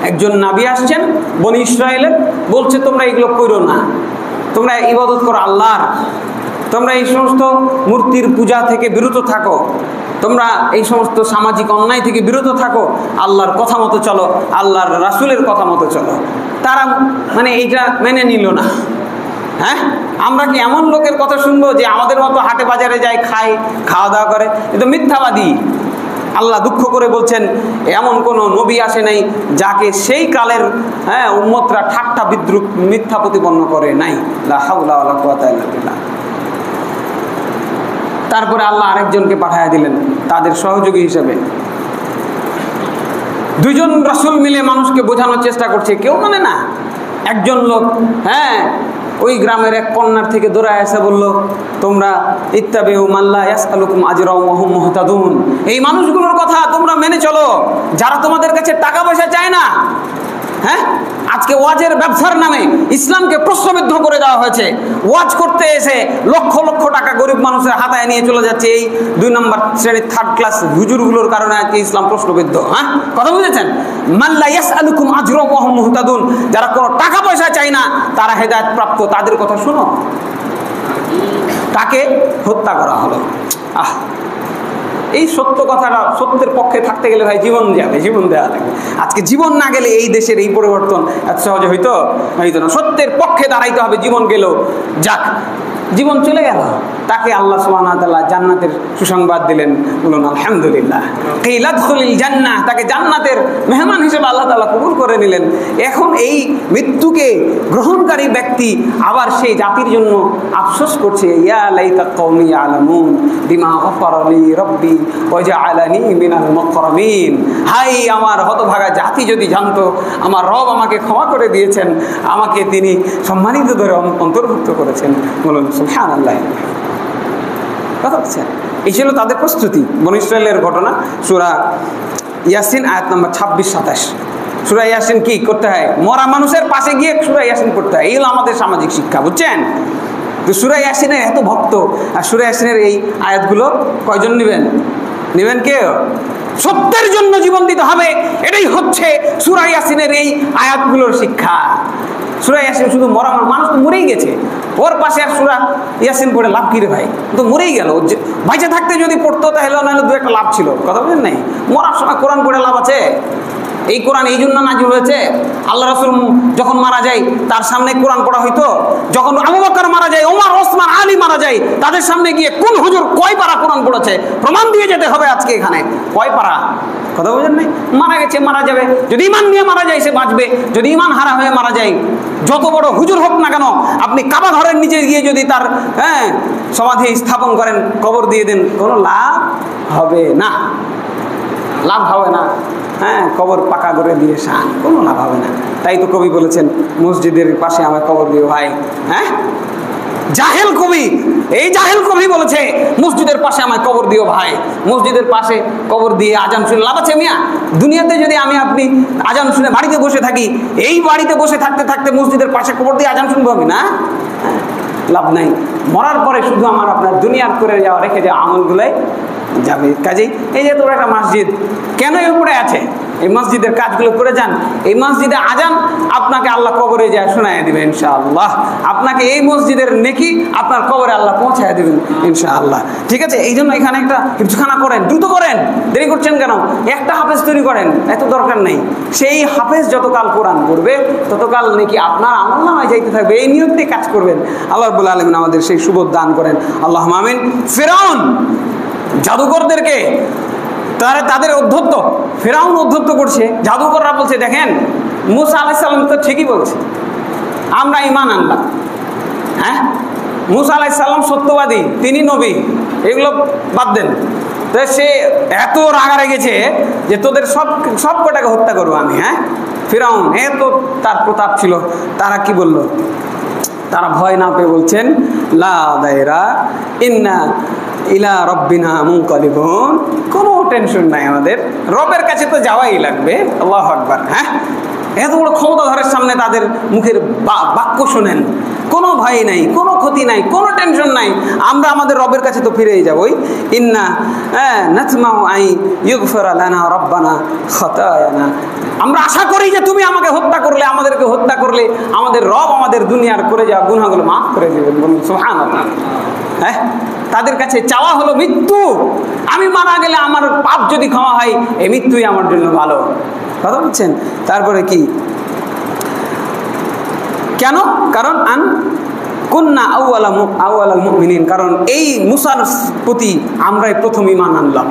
একজন নবী আসছেন বনি ইসরায়েলের, বলছে তোমরা এগুলো করো না, তোমরা ইবাদত করো আল্লাহর, তোমরা এই সমস্ত মূর্তির পূজা থেকে বিরত থাকো, তোমরা এই সমস্ত সামাজিক অন্যায় থেকে বিরত থাকো, আল্লাহর কথা মতো চলো, আল্লাহর রাসূলের কথা মতো চলো। তারা এইটা মেনে নিল না। হ্যাঁ, আমরা কি এমন লোকের কথা শুনবো যে আমাদের মতো হাটে বাজারে যায়, খায়, খাওয়া দাওয়া করে? কিন্তু মিথ্যাবাদী। আল্লাহ দুঃখ করে বলছেন, এমন কোন নবী আসে নাই যাকে সেই কালের উম্মতরা ঠাট্টা বিদ্রুপ মিথ্যা প্রতিপন্ন করে নাই। লা হাওলা ওয়ালা কুওয়াতা ইল্লা বিল্লাহ। তারপরে আল্লাহ আরেকজনকে পাঠিয়ে দিলেন তাদের সহযোগী হিসেবে। দুইজন রাসূল মিলে মানুষকে বোঝানোর চেষ্টা করছে, কেউ মানে না। একজন লোক ওই গ্রামের এক কন্যার থেকে দৌড়ায় এসে বলল, তোমরা ইত্তাবিউ মান লা ইয়াসআলুকুম আজরাও ওয়া হুম মুহতাদুন, এই মানুষগুলোর কথা তোমরা মেনে চলো যারা তোমাদের কাছে টাকা পয়সা চায় না। হ্যাঁ, আজকে ওয়াজের ব্যবসার নামে ইসলামকে প্রশ্নবিদ্ধ করে দেওয়া হয়েছে। ওয়াজ করতে এসে লক্ষ লক্ষ টাকা গরিব মানুষের হাতায় নিয়ে চলে যাচ্ছে এই 2 নম্বর শ্রেণীর 3rd ক্লাস হুজুরগুলোর কারণে আজকে ইসলাম প্রশ্নবিদ্ধ। হ্যাঁ, কথা বুঝেছেন? মান লা ইয়াসআলুকুম আজরাও ওয়া হুম মুহতাদুন, যারা কোনো টাকা পয়সা চায় না তারা হেদায়েত প্রাপ্ত, তাদের কথা শোনো। তাকে হত্যা করা হলো। এই সত্য কথাটা, সত্যের পক্ষে থাকতে গেলে ভাই জীবন যাবে, জীবন দেওয়া লাগবে। আজকে জীবন না গেলে এই দেশের এই পরিবর্তন এত সহজে হইতো না। সত্যের পক্ষে দাঁড়াইতে হবে, জীবন গেল যাক, জীবন চলে গেল। তাকে আল্লাহ সুবহানাহু ওয়া তাআলা জান্নাতের সুসংবাদ দিলেন। বলুন আলহামদুলিল্লাহ। কিলা দুখুলিল জান্নাহ, তাকে জান্নাতের মেহমান হিসেবে আল্লাহ তাআলা কবুল করে নিলেন। এখন এই মৃত্যুকে গ্রহণকারী ব্যক্তি আবার সেই জাতির জন্য আফসোস করছে, ইয়া লাইতা কওমি ইয়ালামুন বিমা গফারা লি রব্বি ওয়া জাআলানি মিনাল মুকরামিন। হাই আমার হতভাগা জাতি যদি জানতো আমার রব আমাকে ক্ষমা করে দিয়েছেন, আমাকে তিনি সম্মানিতদের অন্তর্ভুক্ত করেছেন। বলুন সুবহানাল্লাহ। কথা বলছেন, এই ছিল তাদের প্রস্তুতি। বনী ইসরাইলের ঘটনা, সূরা ইয়াসিন আয়াত নম্বর 26-27। সূরা ইয়াসিন কি করতে হয়? মরা মানুষের পাশে গিয়ে সূরা ইয়াসিন করতে হয়। এই হলো আমাদের সামাজিক শিক্ষা, বুঝছেন? তো সূরা ইয়াসিনের এত ভক্ত, আর সূরা ইয়াসিনের এই আয়াতগুলো কয়জন নেবেন কেউ? সত্যের জন্য জীবন দিতে হবে, এটাই হচ্ছে সূরা ইয়াসিনের এই আয়াতগুলোর শিক্ষা। সূরা ইয়াসিন শুধু মরা মানুষ তো মরেই গেছে, ওর পাশে আর সূরা ইয়াসিন পড়ে লাভ কি রে ভাই? তো মরেই গেল। বাইচে থাকতে যদি পড়তো তাহলে নাহলে দু একটা লাভ ছিল, কথা বলেন নাই? মরার সময় কোরআন পড়ে লাভ আছে? এই কোরআন এই জন্য নাজিল হয়েছে। আল্লাহ রাসূল যখন মারা যায় তার সামনে কোরআন পড়া হইতো। যখন আবু বকর মারা যায়, ওমর, ওসমান, আলী মারা যায়, তাদের সামনে গিয়ে কোন হুজুর কয় পারা কোরআন পড়েছে প্রমাণ দিয়ে যেতে হবে আজকে এখানে। কয় পারা? কথা বলেন নাই? মারা গেছে, মারা যাবে। যদি ঈমান নিয়ে মারা যায় সে বাঁচবে, যদি ঈমান হারা হয়ে মারা যায় যত বড় হুজুর হোক না কেন, আপনি কাবা ঘরের নিচে গিয়ে যদি তার সমাধি স্থাপন করেন, কবর দিয়ে দেন, কোনো লাভ হবে না, লাভ হবে না। কবর পাকা করে দিয়ে শান, কোনো লাভ হবে না। তাই তো কবি বলেছেন, মসজিদের পাশে আমার কবর দিও ভাই। জাহেল কবি, এই জাহেল কবি বলেছে মসজিদের পাশে আমায় কবর দিও ভাই। মসজিদের পাশে কবর দিয়ে আজান শুনে লাভ আছে মিয়া? দুনিয়াতে যদি আমি আপনি আজান শুনে বাড়িতে বসে থাকি, এই বাড়িতে বসে থাকতে থাকতে মসজিদের পাশে কবর দিয়ে আজান শুনবো আমি? না, লাভ নাই। মরার পরে শুধু আমার আপনার দুনিয়ার করে যাওয়া রেখে যাওয়া আমলগুলোই যাবে। কাজেই এই যে তোর একটা মসজিদ কেন উপরে আছে, এই মসজিদের কাজগুলো করে যান। এই মসজিদে আজান আপনাকে আল্লাহ কবরে যায় শোনায় দিবেন ইনশাআল্লাহ। আপনাকে এই মসজিদের নেকি আপনার কবরে আল্লাহ পৌঁছায় দিবেন ইনশাআল্লাহ। ঠিক আছে? এই জন্য এখানে একটা হিফজখানা করেন, দ্রুত করেন, দেরি করছেন কেন? একটা হাফেজ তৈরি করেন, এত দরকার নেই। সেই হাফেজ যতকাল কোরআন পড়বে ততকাল নাকি আপনার আমলনামায় যাইতে থাকবে। এই নিয়তে কাজ করবেন। আল্লাহ রাব্বুল আলামিন আমাদের সেই সুবোধ দান করেন, আল্লাহুম্মা আমিন। ফিরআউন জাদুকরদেরকে তাদের অধ্যত্ত, ফেরাউন অধ্যত্ত করছে। জাদুকররা বলছে, দেখেন মুসা আলাইহিস সালাম তো ঠিকই বলছে, আমরা ঈমান আনলাম। মুসা আলাইহিস সালাম সত্যবাদী, তিনি নবী, এগুলো বাদ দেন। তো সে এত রাগারে গেছে যে তোদের সব কটাকে হত্যা করবো আমি। ফেরাউন এত তার প্রতাপ ছিল। তারা কি বলল? তারা ভয় না পেয়ে বলছেন, লা দায়রা ইন্না ইলা রব্বিনা মুনকালিবুন। কোনো টেনশন নাই, আমাদের রবের কাছে তো যাওয়াই লাগবে। আল্লাহু আকবার। এত বড় ক্ষমতাধরের সামনে তাদের মুখের বাক্য শোনেন, কোনো ভয় নাই, কোনো ক্ষতি নাই, কোনো টেনশন নাই, আমরা আমাদের রবের কাছে তো ফিরেই যাবই। ইন্না নাতমাউ আই ইগফিরা লানা রব্বানা খাতায়ানা। আমরা আশা করি যে তুমি আমাকে হত্যা করলে, আমাদেরকে হত্যা করলে আমাদের রব আমাদের দুনিয়ার করে যাওয়া গুনাহগুলো মাফ করে দেবেন। বলুন সুবহানাল্লাহ। তাদের কাছে চাওয়া হলো মৃত্যু। আমি মারা গেলে আমার পাপ যদি ক্ষমা হয়, এই মৃত্যুই আমার জন্য ভালো। কথা বলছেন? তারপরে কি? কেন? কারণ কুন্না আউয়ালাল মুমিনিন, কারণ এই মুসার প্রতি আমরাই প্রথম ঈমান আনলাম।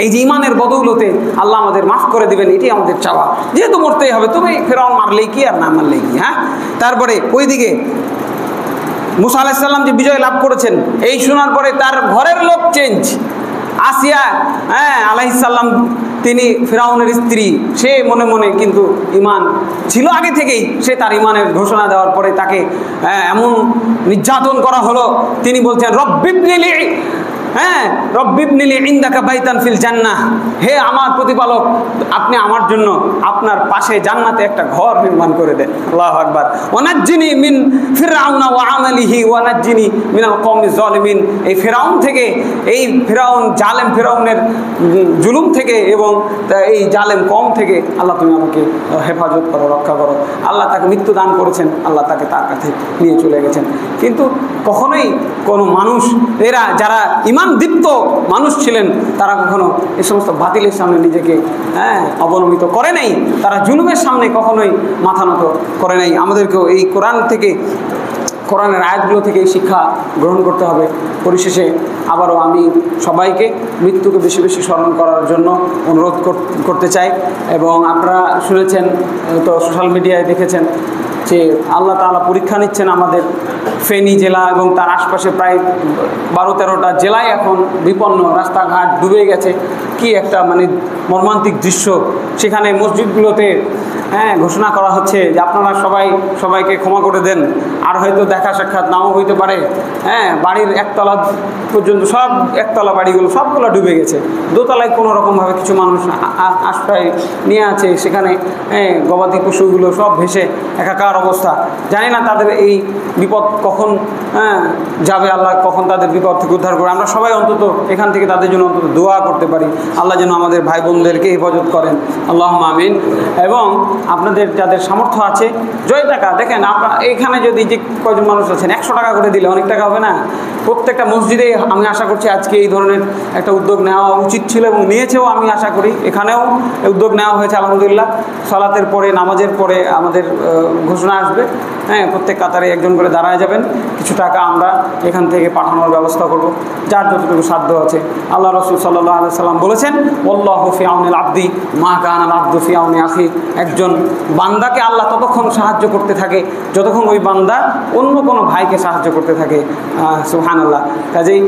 এই যে ঈমানের বদৌলতে আল্লাহ আমাদের মাফ করে দিবেন, এটাই আমাদের চাওয়া। যেহেতু মরতেই হবে, তুমি ফেরাউন মারলেই কি আর না মারলেই কি। তারপরে ওইদিকে মুসা আলাইহিস সালাম যে বিজয় লাভ করেছেন, এই শোনার পরে তার ঘরের লোক চেঞ্জ। আসিয়া আলাইহিস সালাম, তিনি ফিরাউনের স্ত্রী, সে মনে মনে কিন্তু ঈমান ছিল আগে থেকেই। সে তার ঈমানের ঘোষণা দেওয়ার পরে তাকে এমন নির্যাতন করা হলো, তিনি বলছেন রব্বিবনিলি রব্বিবনিলি ইনদাকা বাইতান ফিল জান্নাহ। হে আমার প্রতিপালক, আপনি আমার জন্য আপনার পাশে জান্নাতে একটা ঘর নির্মাণ করে দেন। আল্লাহু আকবার। ওয়ানাজ্জিনি মিন ফিরআউনা ওয়া আমালিহি ওয়ানাজ্জিনি মিনাল কওমিজ জালিমিন। এই ফিরআউন থেকে, এই ফিরআউন জালেম ফিরআউনের জুলুম থেকে এবং এই জালেম কওম থেকে আল্লাহ তুমি আমাকে হেফাজত করো, রক্ষা করো। আল্লাহ তাকে মৃত্যু দান করেছেন, আল্লাহ তাকে তার কাছে নিয়ে চলে গেছেন। কিন্তু কখনোই কোনো মানুষ, এরা যারা ঈমান দীপ্ত মানুষ ছিলেন, তারা কখনো এই সমস্ত বাতিলের সামনে নিজেকে অবনমিত করে নাই, তারা জুলুমের সামনে কখনোই মাথা নত করে নাই। আমাদেরকেও এই কোরআন থেকে কোরআনের আয়াতগুলো থেকে এই শিক্ষা গ্রহণ করতে হবে। পরিশেষে আবারও আমি সবাইকে মৃত্যুকে বেশি বেশি স্মরণ করার জন্য অনুরোধ করতে চাই। এবং আপনারা শুনেছেন তো, সোশ্যাল মিডিয়ায় দেখেছেন যে আল্লাহ তাআলা পরীক্ষা নিচ্ছেন আমাদের ফেনী জেলা এবং তার আশপাশে প্রায় 12-13টা জেলায় এখন বিপন্ন, রাস্তাঘাট ডুবে গেছে। কি একটা মানে মর্মান্তিক দৃশ্য। সেখানে মসজিদগুলোতে ঘোষণা করা হচ্ছে যে আপনারা সবাইকে ক্ষমা করে দেন, আর হয়তো দেখা সাক্ষাৎ নাও হইতে পারে। বাড়ির একতলা পর্যন্ত সব একতলা বাড়িগুলো সবগুলো ডুবে গেছে। দোতলায় কোনো রকমভাবে কিছু মানুষ আশ্রয় নিয়ে আছে, সেখানে গবাদি পশুগুলো সব ভেসে একাকার অবস্থা। জানি না তাদের এই বিপদ কখন যাবে, আল্লাহ কখন তাদের বিপদ থেকে উদ্ধার করে। আমরা সবাই অন্তত এখান থেকে তাদের জন্য অন্তত দোয়া করতে পারি, আল্লাহ যেন আমাদের ভাই বোনদেরকে হেফাজত করেন, আল্লাহুম্মা আমিন। এবং আপনাদের যাদের সামর্থ্য আছে, জয় টাকা দেখেন, আপনার এখানে যদি যে কয়জন মানুষ আছেন 100 টাকা করে দিলে অনেক টাকা হবে না? প্রত্যেকটা মসজিদে আমি আশা করছি আজকে এই ধরনের একটা উদ্যোগ নেওয়া উচিত ছিল এবং নিয়েছেও। আমি আশা করি এখানেও উদ্যোগ নেওয়া হয়েছে আলহামদুলিল্লাহ। সালাতের পরে, নামাজের পরে আমাদের ঘোষণা আসবে, প্রত্যেক কাতারে একজন করে দাঁড়ায় যাবেন, কিছু টাকা আমরা এখান থেকে পাঠানোর ব্যবস্থা করব, যার যতটুকু সাধ্য আছে। আল্লাহ রাসূল সাল্লাল্লাহু আলাইহি সাল্লাম বলেছেন, ওয়াল্লাহু ফি আউনিল আবদি মা কানাল আবদু ফি আউনি আখি। একজন বান্দাকে আল্লাহ ততক্ষণ সাহায্য করতে থাকে যতক্ষণ ওই বান্দা অন্য কোনো ভাইকে সাহায্য করতে থাকে। সুবহানাল্লাহ। কাজেই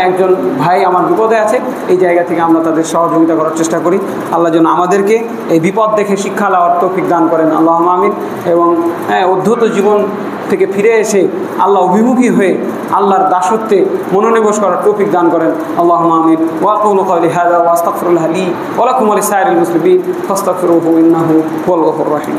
একজন ভাই আমার বিপদে আছে, এই জায়গা থেকে আমরা তাদের সহযোগিতা করার চেষ্টা করি। আল্লাহ যেন আমাদেরকে এই বিপদ দেখে শিক্ষা লওয়ার তৌফিক দান করেন, আল্লাহুম্মা আমিন। এবং উদ্ধত জীবন থেকে ফিরে এসে আল্লাহ অভিমুখী হয়ে আল্লাহর দাসত্বে মনোনিবেশ করার তৌফিক দান করেন, আল্লাহুম্মা আমিন। ওয়া আকুলু কওলি হাযা ওয়া আস্তাগফিরুল্লাহ লি ওয়া লাকুম ওয়া লিসাইরিল মুসলিমিন ফাস্তাগফিরুহু ইন্নাহু হুয়াল গফুরুর রহিম।